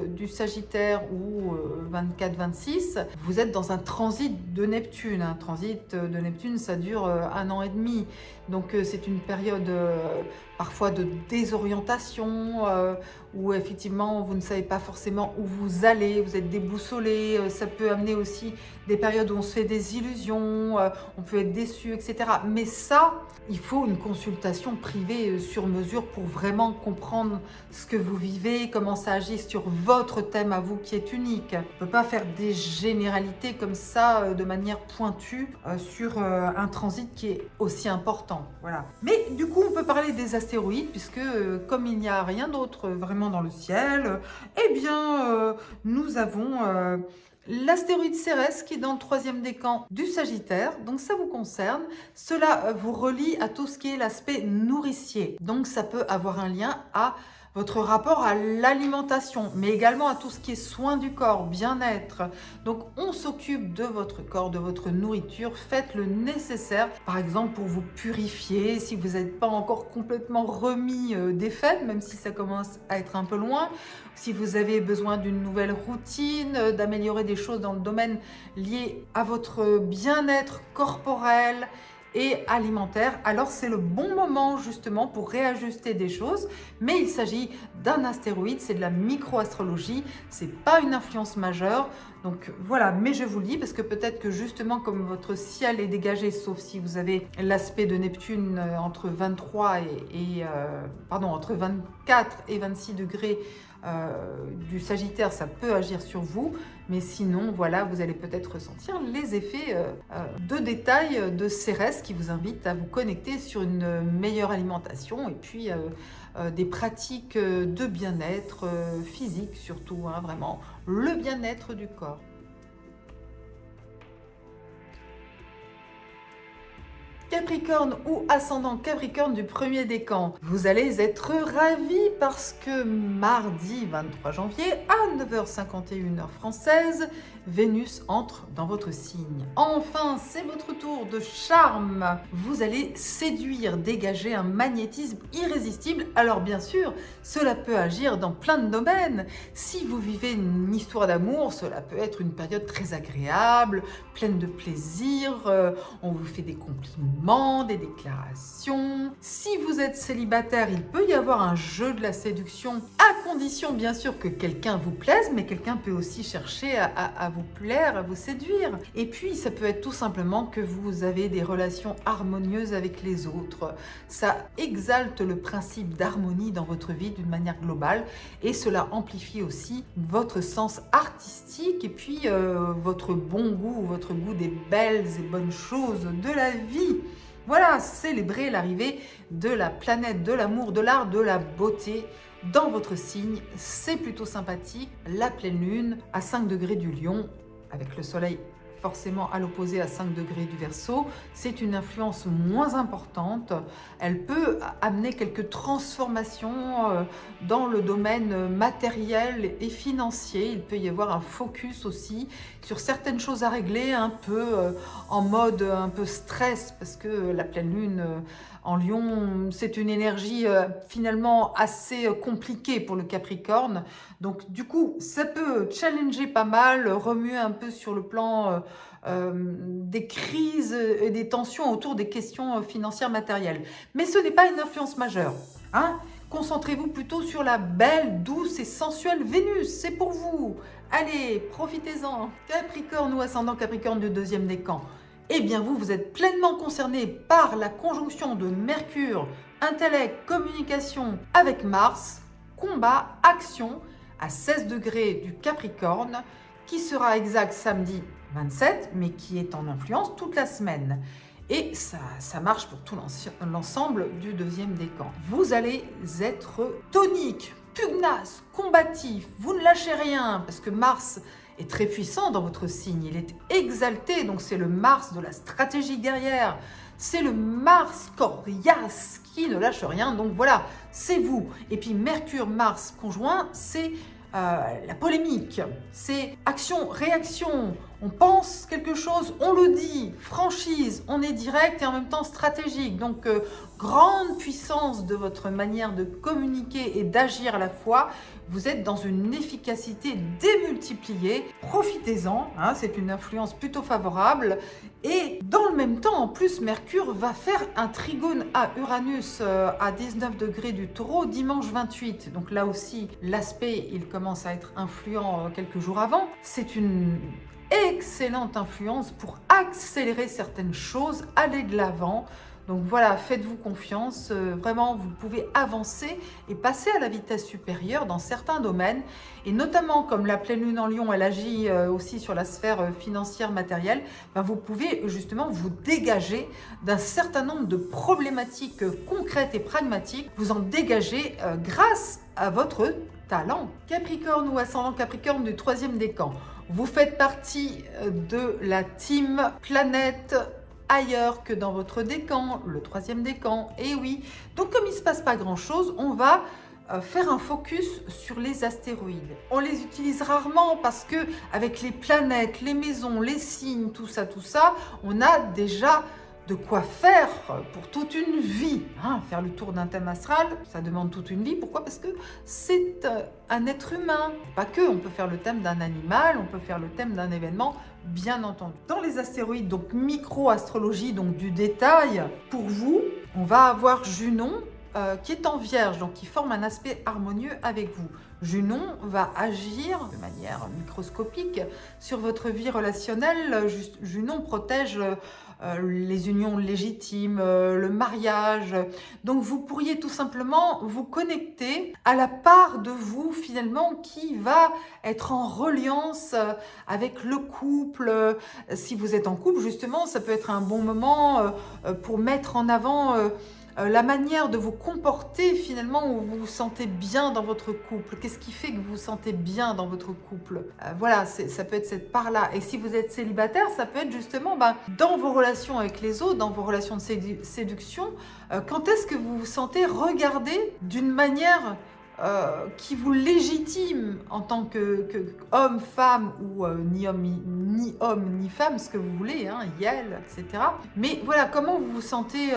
du Sagittaire ou 24-26, vous êtes dans un transit de Neptune. Un transit de Neptune, ça dure 1 an et demi. Donc c'est une période parfois de désorientation, où effectivement vous ne savez pas forcément où vous allez, vous êtes déboussolé. Ça peut amener aussi des périodes où on se fait des illusions, on peut être déçu, etc. Mais ça, il faut une consultation privée sur mesure pour vraiment comprendre ce que vous vivez, comment ça agit sur votre thème à vous qui est unique. On ne peut pas faire des généralités comme ça de manière pointue sur un transit qui est aussi important. Voilà. Mais du coup, on peut parler des astéroïdes puisque comme il n'y a rien d'autre vraiment dans le ciel, eh bien, nous avons l'astéroïde Cérès qui est dans le 3e décan du Sagittaire, donc ça vous concerne. Cela vous relie à tout ce qui est l'aspect nourricier. Donc ça peut avoir un lien à votre rapport à l'alimentation, mais également à tout ce qui est soin du corps, bien-être. Donc on s'occupe de votre corps, de votre nourriture. Faites le nécessaire, par exemple pour vous purifier, si vous n'êtes pas encore complètement remis des fêtes, même si ça commence à être un peu loin. Si vous avez besoin d'une nouvelle routine, d'améliorer des choses dans le domaine lié à votre bien-être corporel et alimentaire, alors c'est le bon moment justement pour réajuster des choses. Mais il s'agit d'un astéroïde, c'est de la micro-astrologie, c'est pas une influence majeure. Donc voilà, mais je vous le dis parce que peut-être que justement comme votre ciel est dégagé, sauf si vous avez l'aspect de Neptune entre 23 entre 24 et 26 degrés du Sagittaire, ça peut agir sur vous, mais sinon voilà, vous allez peut-être ressentir les effets de détail de Cérès qui vous invite à vous connecter sur une meilleure alimentation et puis des pratiques de bien-être physique surtout, hein, vraiment le bien-être du corps. Capricorne ou ascendant Capricorne du 1er décan, vous allez être ravis parce que mardi 23 janvier à 9h51 heure française, Vénus entre dans votre signe. Enfin, c'est votre tour de charme. Vous allez séduire, dégager un magnétisme irrésistible. Alors bien sûr, cela peut agir dans plein de domaines. Si vous vivez une histoire d'amour, cela peut être une période très agréable, pleine de plaisir. On vous fait des compliments. compliments, des déclarations. Si vous êtes célibataire, il peut y avoir un jeu de la séduction, à condition bien sûr que quelqu'un vous plaise, mais quelqu'un peut aussi chercher à vous plaire, à vous séduire. Et puis ça peut être tout simplement que vous avez des relations harmonieuses avec les autres. Ça exalte le principe d'harmonie dans votre vie d'une manière globale et cela amplifie aussi votre sens artistique et puis votre bon goût, votre goût des belles et bonnes choses de la vie. Voilà, célébrer l'arrivée de la planète de l'amour, de l'art, de la beauté dans votre signe. C'est plutôt sympathique. La pleine lune à 5 degrés du Lion, avec le soleil forcément à l'opposé à 5 degrés du Verseau, c'est une influence moins importante. Elle peut amener quelques transformations dans le domaine matériel et financier. Il peut y avoir un focus aussi sur certaines choses à régler, un peu en mode un peu stress, parce que la pleine lune en Lion, c'est une énergie finalement assez compliquée pour le Capricorne. Donc du coup, ça peut challenger pas mal, remuer un peu sur le plan des crises et des tensions autour des questions financières matérielles. Mais ce n'est pas une influence majeure. Hein? Concentrez-vous plutôt sur la belle, douce et sensuelle Vénus. C'est pour vous. Allez, profitez-en. Capricorne ou ascendant Capricorne du deuxième décan. Eh bien vous êtes pleinement concerné par la conjonction de Mercure, intellect, communication avec Mars, combat, action à 16 degrés du Capricorne, qui sera exact samedi 27, mais qui est en influence toute la semaine. Et ça marche pour tout l'ensemble du deuxième décan. Vous allez être tonique, pugnace, combatif, vous ne lâchez rien, parce que Mars est très puissant dans votre signe, il est exalté, donc c'est le Mars de la stratégie guerrière, c'est le Mars coriace qui ne lâche rien, donc voilà, c'est vous. Et puis Mercure-Mars conjoint, c'est la polémique, c'est action, réaction, on pense quelque chose, on le dit, franchise, on est direct et en même temps stratégique. Donc grande puissance de votre manière de communiquer et d'agir à la fois. Vous êtes dans une efficacité démultipliée. Profitez-en, hein, c'est une influence plutôt favorable. Et dans le même temps, en plus, Mercure va faire un trigone à Uranus à 19 degrés du Taureau dimanche 28. Donc là aussi, l'aspect, il commence à être influent quelques jours avant. C'est une excellente influence pour accélérer certaines choses, aller de l'avant. Donc voilà, faites-vous confiance, vraiment vous pouvez avancer et passer à la vitesse supérieure dans certains domaines, et notamment comme la pleine lune en Lion, elle agit aussi sur la sphère financière matérielle, ben vous pouvez justement vous dégager d'un certain nombre de problématiques concrètes et pragmatiques, vous en dégager grâce à votre talent. Capricorne ou ascendant Capricorne du troisième décan, vous faites partie de la team planète ailleurs que dans votre décan, le troisième décan, et oui. Donc comme il ne se passe pas grand-chose, on va faire un focus sur les astéroïdes. On les utilise rarement parce que avec les planètes, les maisons, les signes, tout ça, on a déjà de quoi faire pour toute une vie. Hein, faire le tour d'un thème astral, ça demande toute une vie. Pourquoi? Parce que c'est un être humain. Pas que, on peut faire le thème d'un animal, on peut faire le thème d'un événement, bien entendu. Dans les astéroïdes, donc micro-astrologie, donc du détail, pour vous, on va avoir Junon qui est en Vierge, donc qui forme un aspect harmonieux avec vous. Junon va agir de manière microscopique sur votre vie relationnelle. Junon protège les unions légitimes, le mariage. Donc vous pourriez tout simplement vous connecter à la part de vous finalement qui va être en reliance avec le couple. Si vous êtes en couple, justement, ça peut être un bon moment pour mettre en avant la manière de vous comporter finalement où vous vous sentez bien dans votre couple. Qu'est-ce qui fait que vous vous sentez bien dans votre couple? Voilà, ça peut être cette part-là. Et si vous êtes célibataire, ça peut être justement dans vos relations avec les autres, dans vos relations de séduction, quand est-ce que vous vous sentez regardé d'une manière qui vous légitime en tant que homme, femme, ou ni homme ni femme, ce que vous voulez, hein, Yel, etc. Mais voilà, comment vous vous sentez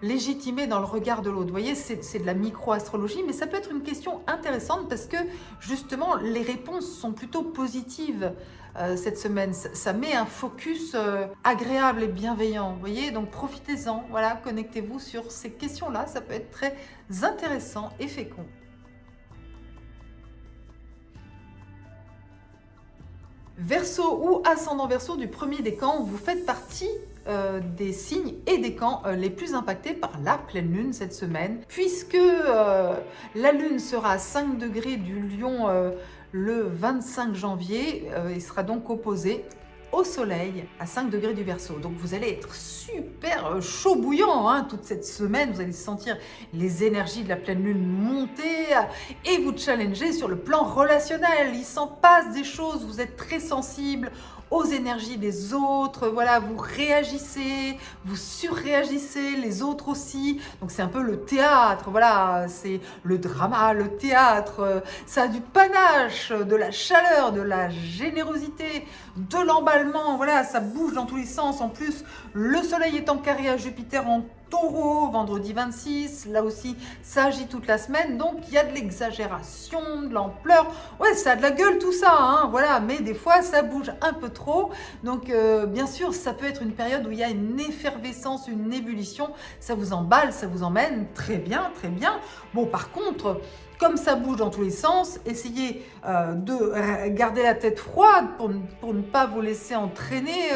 légitimé dans le regard de l'autre. Vous voyez, c'est de la micro-astrologie, mais ça peut être une question intéressante parce que justement, les réponses sont plutôt positives cette semaine. Ça met un focus agréable et bienveillant, vous voyez, donc profitez-en, voilà, connectez-vous sur ces questions-là, ça peut être très intéressant et fécond. Verseau ou ascendant Verseau du premier décan, vous faites partie des signes et des camps les plus impactés par la pleine lune cette semaine, puisque la lune sera à 5 degrés du Lion le 25 janvier, il sera donc opposé au soleil à 5 degrés du Verseau. Donc vous allez être super chaud bouillant hein, toute cette semaine, vous allez sentir les énergies de la pleine lune monter et vous challenger sur le plan relationnel. Il s'en passe des choses, vous êtes très sensible aux énergies des autres, voilà, vous réagissez, vous surréagissez, les autres aussi, donc c'est un peu le théâtre, voilà, c'est le drama, le théâtre, ça a du panache, de la chaleur, de la générosité, de l'emballement, voilà, ça bouge dans tous les sens, en plus, le soleil est en carré à Jupiter en Taureau, vendredi 26, là aussi ça agit toute la semaine, donc il y a de l'exagération, de l'ampleur, ouais ça a de la gueule tout ça, hein, voilà, mais des fois ça bouge un peu trop, donc bien sûr ça peut être une période où il y a une effervescence, une ébullition, ça vous emballe, ça vous emmène, très bien, très bien. Bon par contre, comme ça bouge dans tous les sens, essayez de garder la tête froide pour ne pas vous laisser entraîner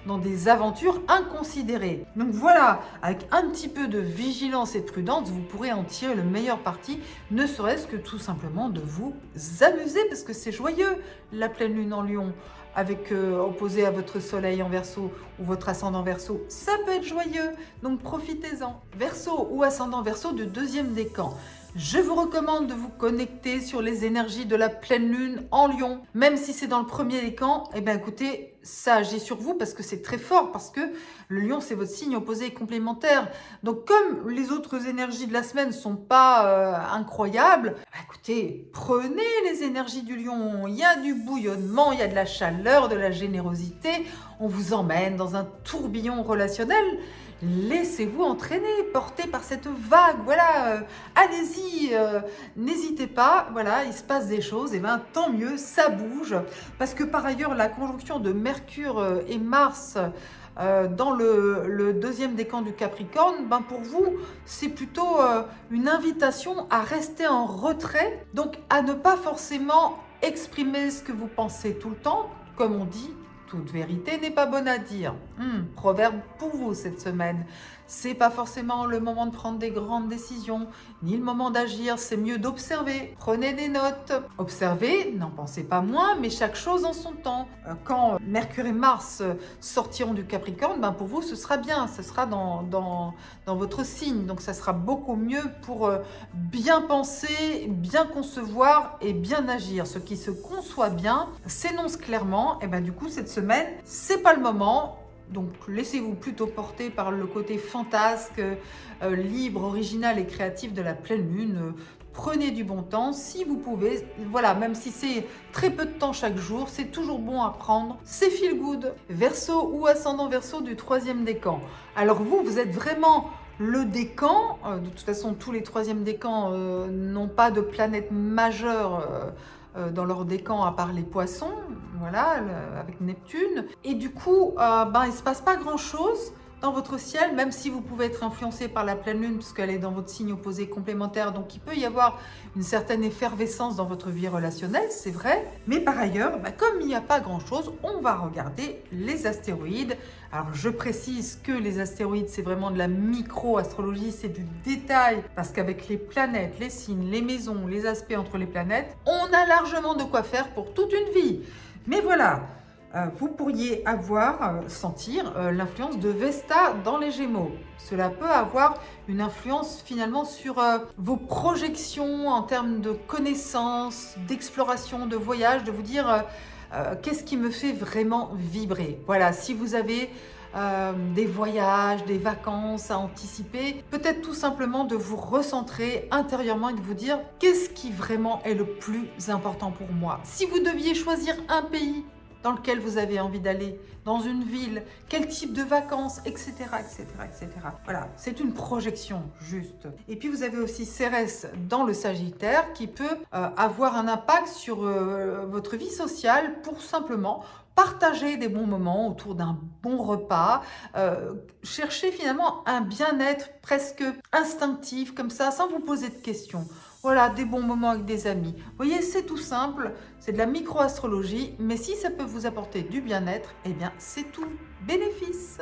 dans des aventures inconsidérées. Donc voilà, avec un petit peu de vigilance et de prudence, vous pourrez en tirer le meilleur parti, ne serait-ce que tout simplement de vous amuser, parce que c'est joyeux, la pleine lune en Lion, avec opposé à votre soleil en Verseau ou votre ascendant Verseau, ça peut être joyeux, donc profitez-en. Verseau ou ascendant Verseau de deuxième décan. Je vous recommande de vous connecter sur les énergies de la pleine lune en Lion. Même si c'est dans le premier décan, eh bien écoutez, ça agit sur vous parce que c'est très fort, parce que le Lion, c'est votre signe opposé et complémentaire. Donc comme les autres énergies de la semaine ne sont pas incroyables, écoutez, prenez les énergies du Lion. Il y a du bouillonnement, il y a de la chaleur, de la générosité. On vous emmène dans un tourbillon relationnel. Laissez-vous entraîner, porté par cette vague, voilà, allez-y, n'hésitez pas, voilà, il se passe des choses, et bien tant mieux, ça bouge, parce que par ailleurs la conjonction de Mercure et Mars dans le deuxième décan du Capricorne, ben pour vous, c'est plutôt une invitation à rester en retrait, donc à ne pas forcément exprimer ce que vous pensez tout le temps, comme on dit. Toute vérité n'est pas bonne à dire. Proverbe pour vous cette semaine. C'est pas forcément le moment de prendre des grandes décisions, ni le moment d'agir, c'est mieux d'observer. Prenez des notes. Observez, n'en pensez pas moins, mais chaque chose en son temps. Quand Mercure et Mars sortiront du Capricorne, ben pour vous, ce sera bien, ce sera dans votre signe. Donc ça sera beaucoup mieux pour bien penser, bien concevoir et bien agir. Ce qui se conçoit bien s'énonce clairement, et ben du coup, cette semaine, c'est pas le moment. Donc laissez-vous plutôt porter par le côté fantasque, libre, original et créatif de la pleine lune. Prenez du bon temps si vous pouvez. Voilà, même si c'est très peu de temps chaque jour, c'est toujours bon à prendre. C'est feel good. Verseau ou ascendant Verseau du troisième décan. Alors vous êtes vraiment le décan. De toute façon, tous les troisièmes décans n'ont pas de planète majeure dans leur décan à part les poissons, voilà, avec Neptune. Et du coup, il ne se passe pas grand-chose dans votre ciel, même si vous pouvez être influencé par la pleine lune, puisqu'elle est dans votre signe opposé complémentaire, donc il peut y avoir une certaine effervescence dans votre vie relationnelle, c'est vrai. Mais par ailleurs, comme il n'y a pas grand-chose, on va regarder les astéroïdes. Alors je précise que les astéroïdes, c'est vraiment de la micro-astrologie, c'est du détail, parce qu'avec les planètes, les signes, les maisons, les aspects entre les planètes, on a largement de quoi faire pour toute une vie. Mais voilà, vous pourriez sentir l'influence de Vesta dans les Gémeaux. Cela peut avoir une influence finalement sur vos projections en termes de connaissances, d'exploration, de voyage, de vous dire qu'est-ce qui me fait vraiment vibrer. Voilà, si vous avez des voyages, des vacances à anticiper. Peut-être tout simplement de vous recentrer intérieurement et de vous dire qu'est-ce qui vraiment est le plus important pour moi. Si vous deviez choisir un pays dans lequel vous avez envie d'aller, dans une ville, quel type de vacances, etc., etc., etc. Voilà, c'est une projection juste. Et puis vous avez aussi Cérès dans le Sagittaire qui peut avoir un impact sur votre vie sociale pour simplement partager des bons moments autour d'un bon repas, chercher finalement un bien-être presque instinctif comme ça, sans vous poser de questions. Voilà, des bons moments avec des amis. Vous voyez, c'est tout simple, c'est de la micro-astrologie, mais si ça peut vous apporter du bien-être, eh bien, c'est tout bénéfice.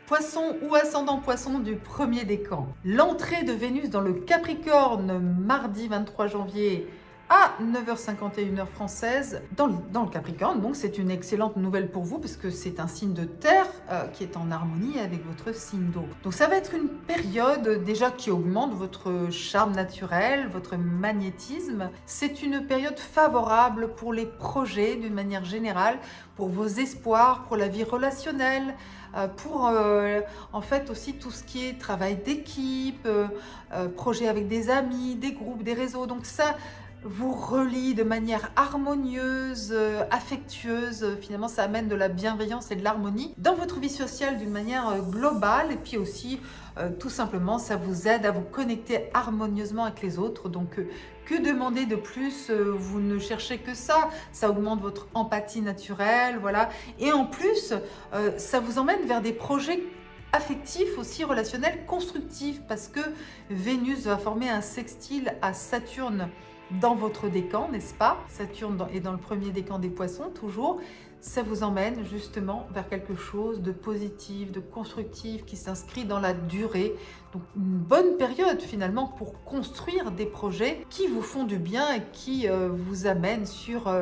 Poisson ou ascendant Poisson du premier décan. L'entrée de Vénus dans le Capricorne mardi 23 janvier à 9h51 heure française dans le Capricorne. Donc c'est une excellente nouvelle pour vous parce que c'est un signe de terre qui est en harmonie avec votre signe d'eau. Donc ça va être une période déjà qui augmente votre charme naturel, votre magnétisme. C'est une période favorable pour les projets d'une manière générale, pour vos espoirs, pour la vie relationnelle, pour en fait aussi tout ce qui est travail d'équipe, projet avec des amis, des groupes, des réseaux. Donc ça vous relie de manière harmonieuse, affectueuse. Finalement, ça amène de la bienveillance et de l'harmonie dans votre vie sociale d'une manière globale. Et puis aussi, tout simplement, ça vous aide à vous connecter harmonieusement avec les autres. Donc, que demander de plus? Vous ne cherchez que ça. Ça augmente votre empathie naturelle, voilà. Et en plus, ça vous emmène vers des projets affectifs aussi, relationnels, constructifs, parce que Vénus va former un sextile à Saturne dans votre décan, n'est-ce pas? Saturne est dans le premier décan des Poissons, toujours. Ça vous emmène justement vers quelque chose de positif, de constructif, qui s'inscrit dans la durée. Donc une bonne période finalement pour construire des projets qui vous font du bien et qui vous amènent sur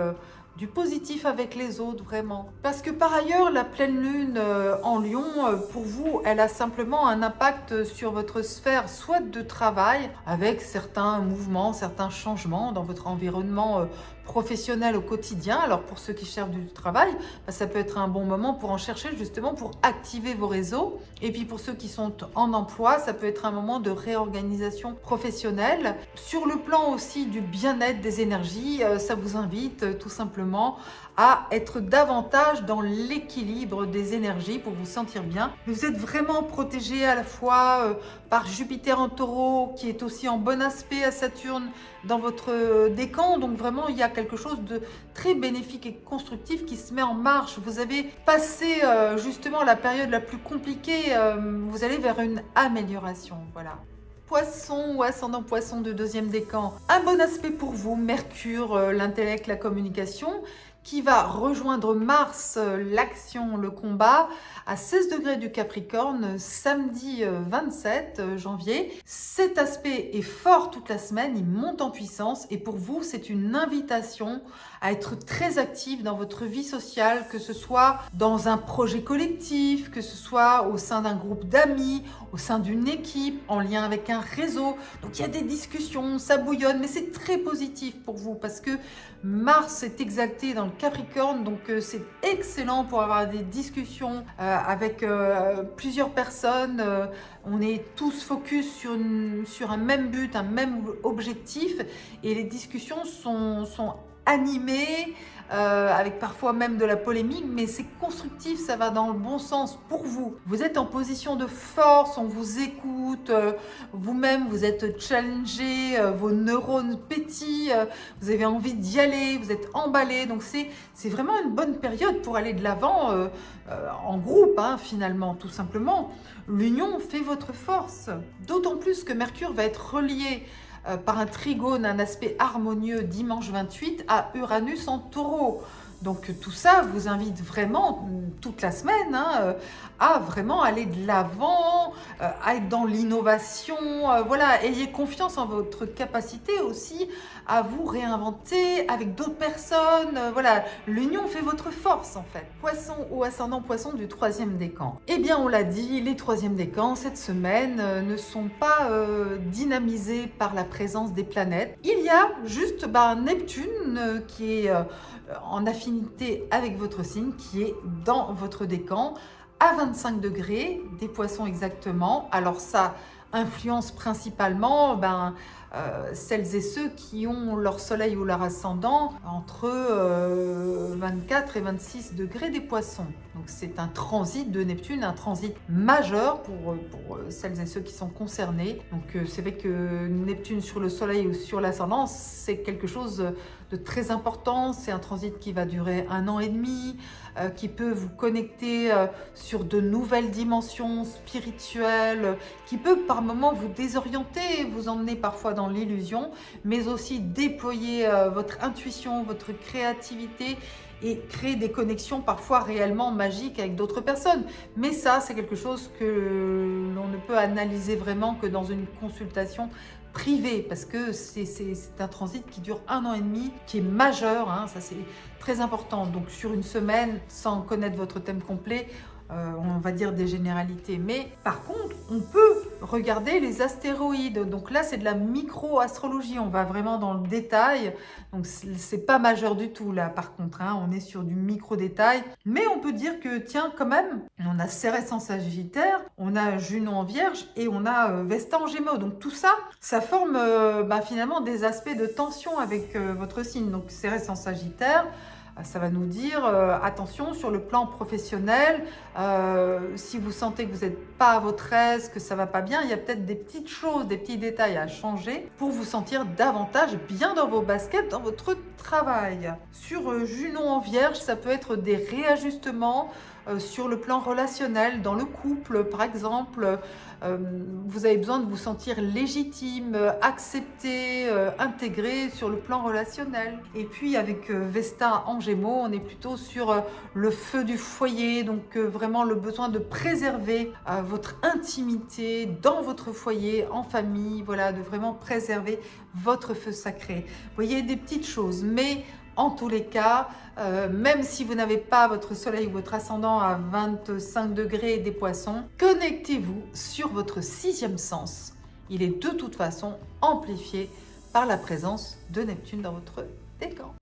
du positif avec les autres, vraiment. Parce que par ailleurs, la pleine lune en Lion, pour vous, elle a simplement un impact sur votre sphère, soit de travail, avec certains mouvements, certains changements dans votre environnement professionnel au quotidien. Alors pour ceux qui cherchent du travail, ça peut être un bon moment pour en chercher justement pour activer vos réseaux. Et puis pour ceux qui sont en emploi, ça peut être un moment de réorganisation professionnelle. Sur le plan aussi du bien-être, des énergies, ça vous invite tout simplement à être davantage dans l'équilibre des énergies pour vous sentir bien. Vous êtes vraiment protégé à la fois par Jupiter en Taureau qui est aussi en bon aspect à Saturne dans votre décan. Donc vraiment, il y a quelque chose de très bénéfique et constructif qui se met en marche. Vous avez passé justement la période la plus compliquée. Vous allez vers une amélioration. Voilà. Poisson ou ascendant Poisson de deuxième décan. Un bon aspect pour vous, Mercure, l'intellect, la communication, qui va rejoindre Mars, l'action, le combat, à 16 degrés du Capricorne, samedi 27 janvier. Cet aspect est fort toute la semaine, il monte en puissance et pour vous, c'est une invitation à être très actif dans votre vie sociale, que ce soit dans un projet collectif, que ce soit au sein d'un groupe d'amis, au sein d'une équipe, en lien avec un réseau. Donc il y a des discussions, ça bouillonne, mais c'est très positif pour vous parce que Mars est exalté dans le Capricorne, donc c'est excellent pour avoir des discussions avec plusieurs personnes. On est tous focus sur un même but, un même objectif et les discussions sont animées, avec parfois même de la polémique, mais c'est constructif, ça va dans le bon sens pour vous. Vous êtes en position de force, on vous écoute, vous-même vous êtes challengé, vos neurones pétillent, vous avez envie d'y aller, vous êtes emballé, donc c'est vraiment une bonne période pour aller de l'avant en groupe, finalement, tout simplement. L'union fait votre force, d'autant plus que Mercure va être relié par un trigone, un aspect harmonieux dimanche 28 à Uranus en Taureau. Donc tout ça vous invite vraiment toute la semaine à vraiment aller de l'avant, à être dans l'innovation. Voilà, ayez confiance en votre capacité aussi à vous réinventer avec d'autres personnes. Voilà, l'union fait votre force en fait. Poisson ou ascendant Poisson du troisième décan. Eh bien on l'a dit, les troisièmes décans cette semaine ne sont pas dynamisés par la présence des planètes. Il y a juste Neptune qui est en affinité avec votre signe qui est dans votre décan à 25 degrés des poissons exactement. Alors ça influence principalement celles et ceux qui ont leur soleil ou leur ascendant entre 24 et 26 degrés des poissons. Donc c'est un transit de Neptune, un transit majeur pour celles et ceux qui sont concernés. Donc c'est vrai que Neptune sur le soleil ou sur l'ascendant, c'est quelque chose de très important. C'est un transit qui va durer 1 an et demi, qui peut vous connecter sur de nouvelles dimensions spirituelles, qui peut par moments vous désorienter, vous emmener parfois dans l'illusion, mais aussi déployer votre intuition, votre créativité et créer des connexions parfois réellement magiques avec d'autres personnes. Mais ça, c'est quelque chose que l'on ne peut analyser vraiment que dans une consultation privée, parce que c'est un transit qui dure 1 an et demi, qui est majeur, hein, ça c'est très important. Donc sur une semaine, sans connaître votre thème complet, on va dire des généralités. Mais par contre, on peut regarder les astéroïdes. Donc là, c'est de la micro-astrologie. On va vraiment dans le détail. Donc c'est pas majeur du tout là, par contre. Hein, on est sur du micro-détail. Mais on peut dire que, tiens, quand même, on a Cérès en Sagittaire, on a Junon en Vierge et on a Vesta en Gémeaux. Donc tout ça, ça forme finalement des aspects de tension avec votre signe. Donc Cérès en Sagittaire, ça va nous dire attention sur le plan professionnel, si vous sentez que vous n'êtes pas à votre aise, que ça va pas bien, il y a peut-être des petites choses, des petits détails à changer pour vous sentir davantage bien dans vos baskets, dans votre travail. Sur Junon en Vierge, ça peut être des réajustements sur le plan relationnel, dans le couple par exemple. Vous avez besoin de vous sentir légitime, accepté, intégré sur le plan relationnel. Et puis avec Vesta en Gémeaux, on est plutôt sur le feu du foyer, donc vraiment le besoin de préserver votre intimité dans votre foyer, en famille, voilà, de vraiment préserver votre feu sacré. Vous voyez, des petites choses, mais en tous les cas, même si vous n'avez pas votre soleil ou votre ascendant à 25 degrés des poissons, connectez-vous sur votre 6e sens. Il est de toute façon amplifié par la présence de Neptune dans votre décan.